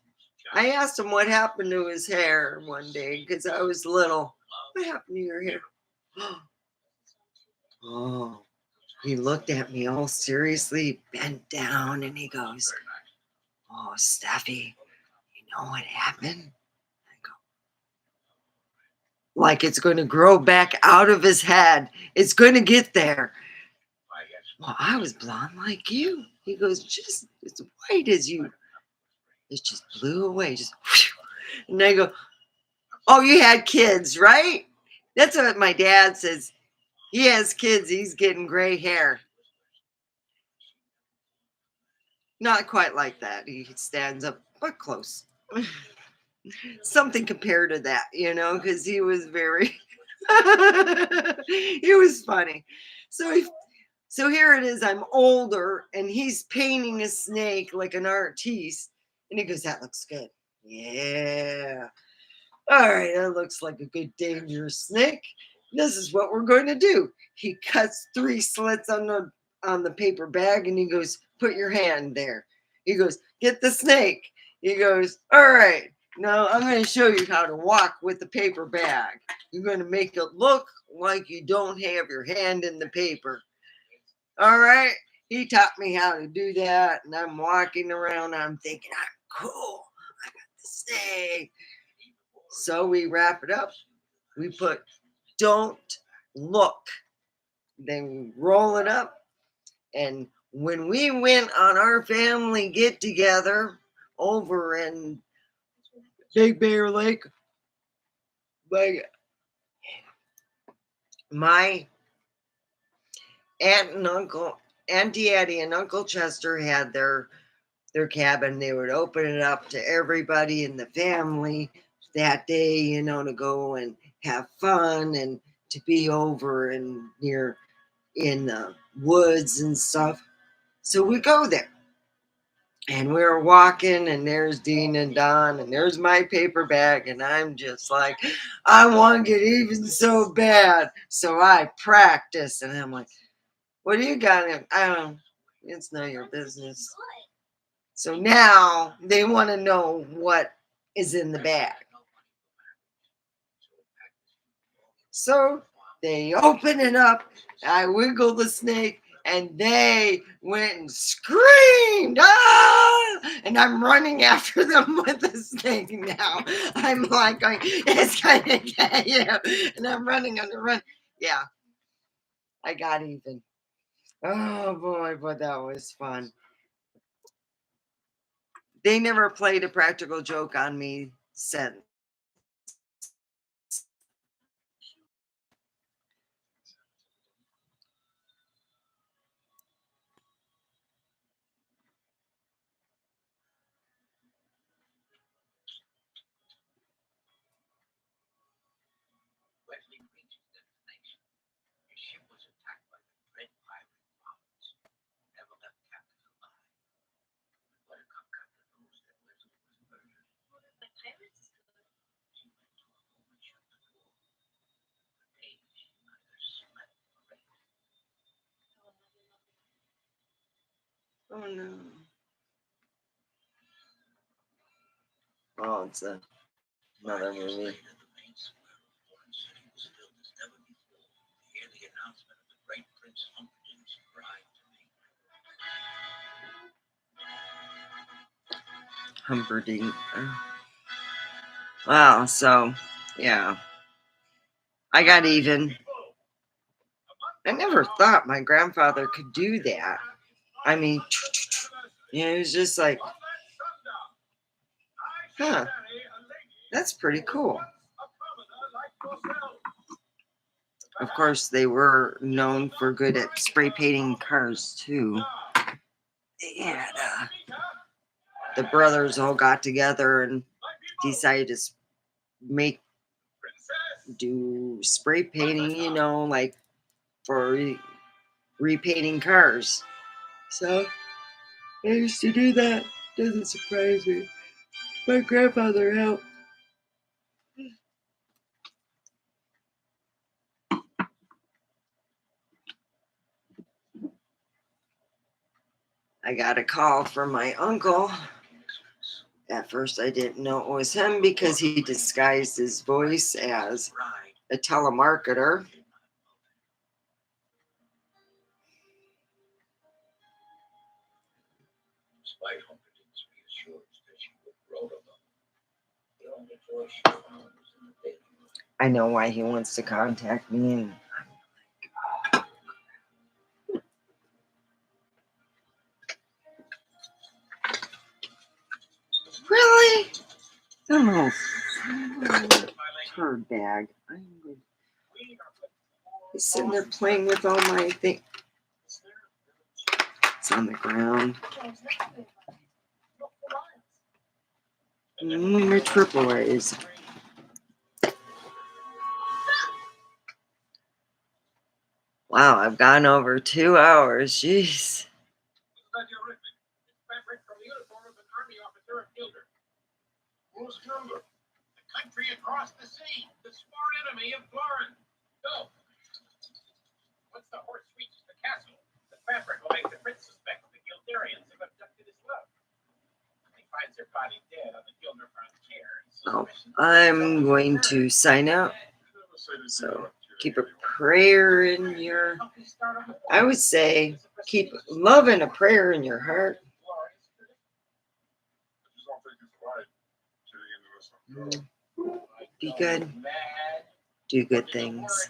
I asked him what happened to his hair one day because I was little. What happened to your hair? Oh, he looked at me all seriously, bent down, and he goes, oh, Steffi, you know what happened? I go, like it's going to grow back out of his head. It's going to get there. Well, I was blonde like you. He goes, just as white as you. It just blew away. Just whew. And I go, oh, you had kids, right? That's what my dad says. He has kids. He's getting gray hair. Not quite like that. He stands up, but close. Something compared to that, because he was very, he was funny. So here it is. I'm older, and he's painting a snake like an artiste, and he goes, "That looks good." Yeah. All right, that looks like a good dangerous snake. This is what we're going to do. He cuts 3 slits on the paper bag, and he goes, "Put your hand there." He goes, "Get the snake." He goes, "All right. Now I'm going to show you how to walk with the paper bag. You're going to make it look like you don't have your hand in the paper." All right. He taught me how to do that. And I'm walking around. I'm thinking, I'm cool. I got the snake. So we wrap it up. We put don't look. Then we roll it up. And when we went on our family get together over in Big Bear Lake, my aunt and uncle, Auntie Addie and Uncle Chester had their cabin. They would open it up to everybody in the family that day, to go and have fun and to be over and near in the woods and stuff. So we go there. And we were walking, and there's Dean and Don, and there's my paper bag, and I'm just like, I want to get even so bad. So I practice, and I'm like, what do you got in? I don't know. It's none of your business. So now they want to know what is in the bag. So they open it up. I wiggle the snake, and they went and screamed, ah! And I'm running after them with the snake now. I'm like, it's gonna get you. And I'm running on the run. Yeah, I got even. Oh boy, but that was fun. They never played a practical joke on me since. Oh no. Oh, it's another movie. Humperdinck. Wow, so yeah. I got even. I never thought my grandfather could do that. I mean, it was just like, huh, that's pretty cool. Of course, they were known for good at spray painting cars too. And the brothers all got together and decided to do spray painting, like for repainting cars. So I used to do that. Doesn't surprise me. My grandfather helped. I got a call from my uncle. At first, I didn't know it was him because he disguised his voice as a telemarketer. I know why he wants to contact me. And really? Oh, turd bag. He's sitting there playing with all my things. It's on the ground. My triple A's. Wow, I've gone over 2 hours. Jeez. Who's number? The country across the sea. The smart enemy of Florence. Go. Once the horse reaches the castle, the fabric will make the prince suspect the Guildarians have abducted his love. He finds her body dead on the Gilderfront chair. Oh, I'm going to sign out. So keep it prayer in your, I would say, keep love and a prayer in your heart. Be good. Do good things.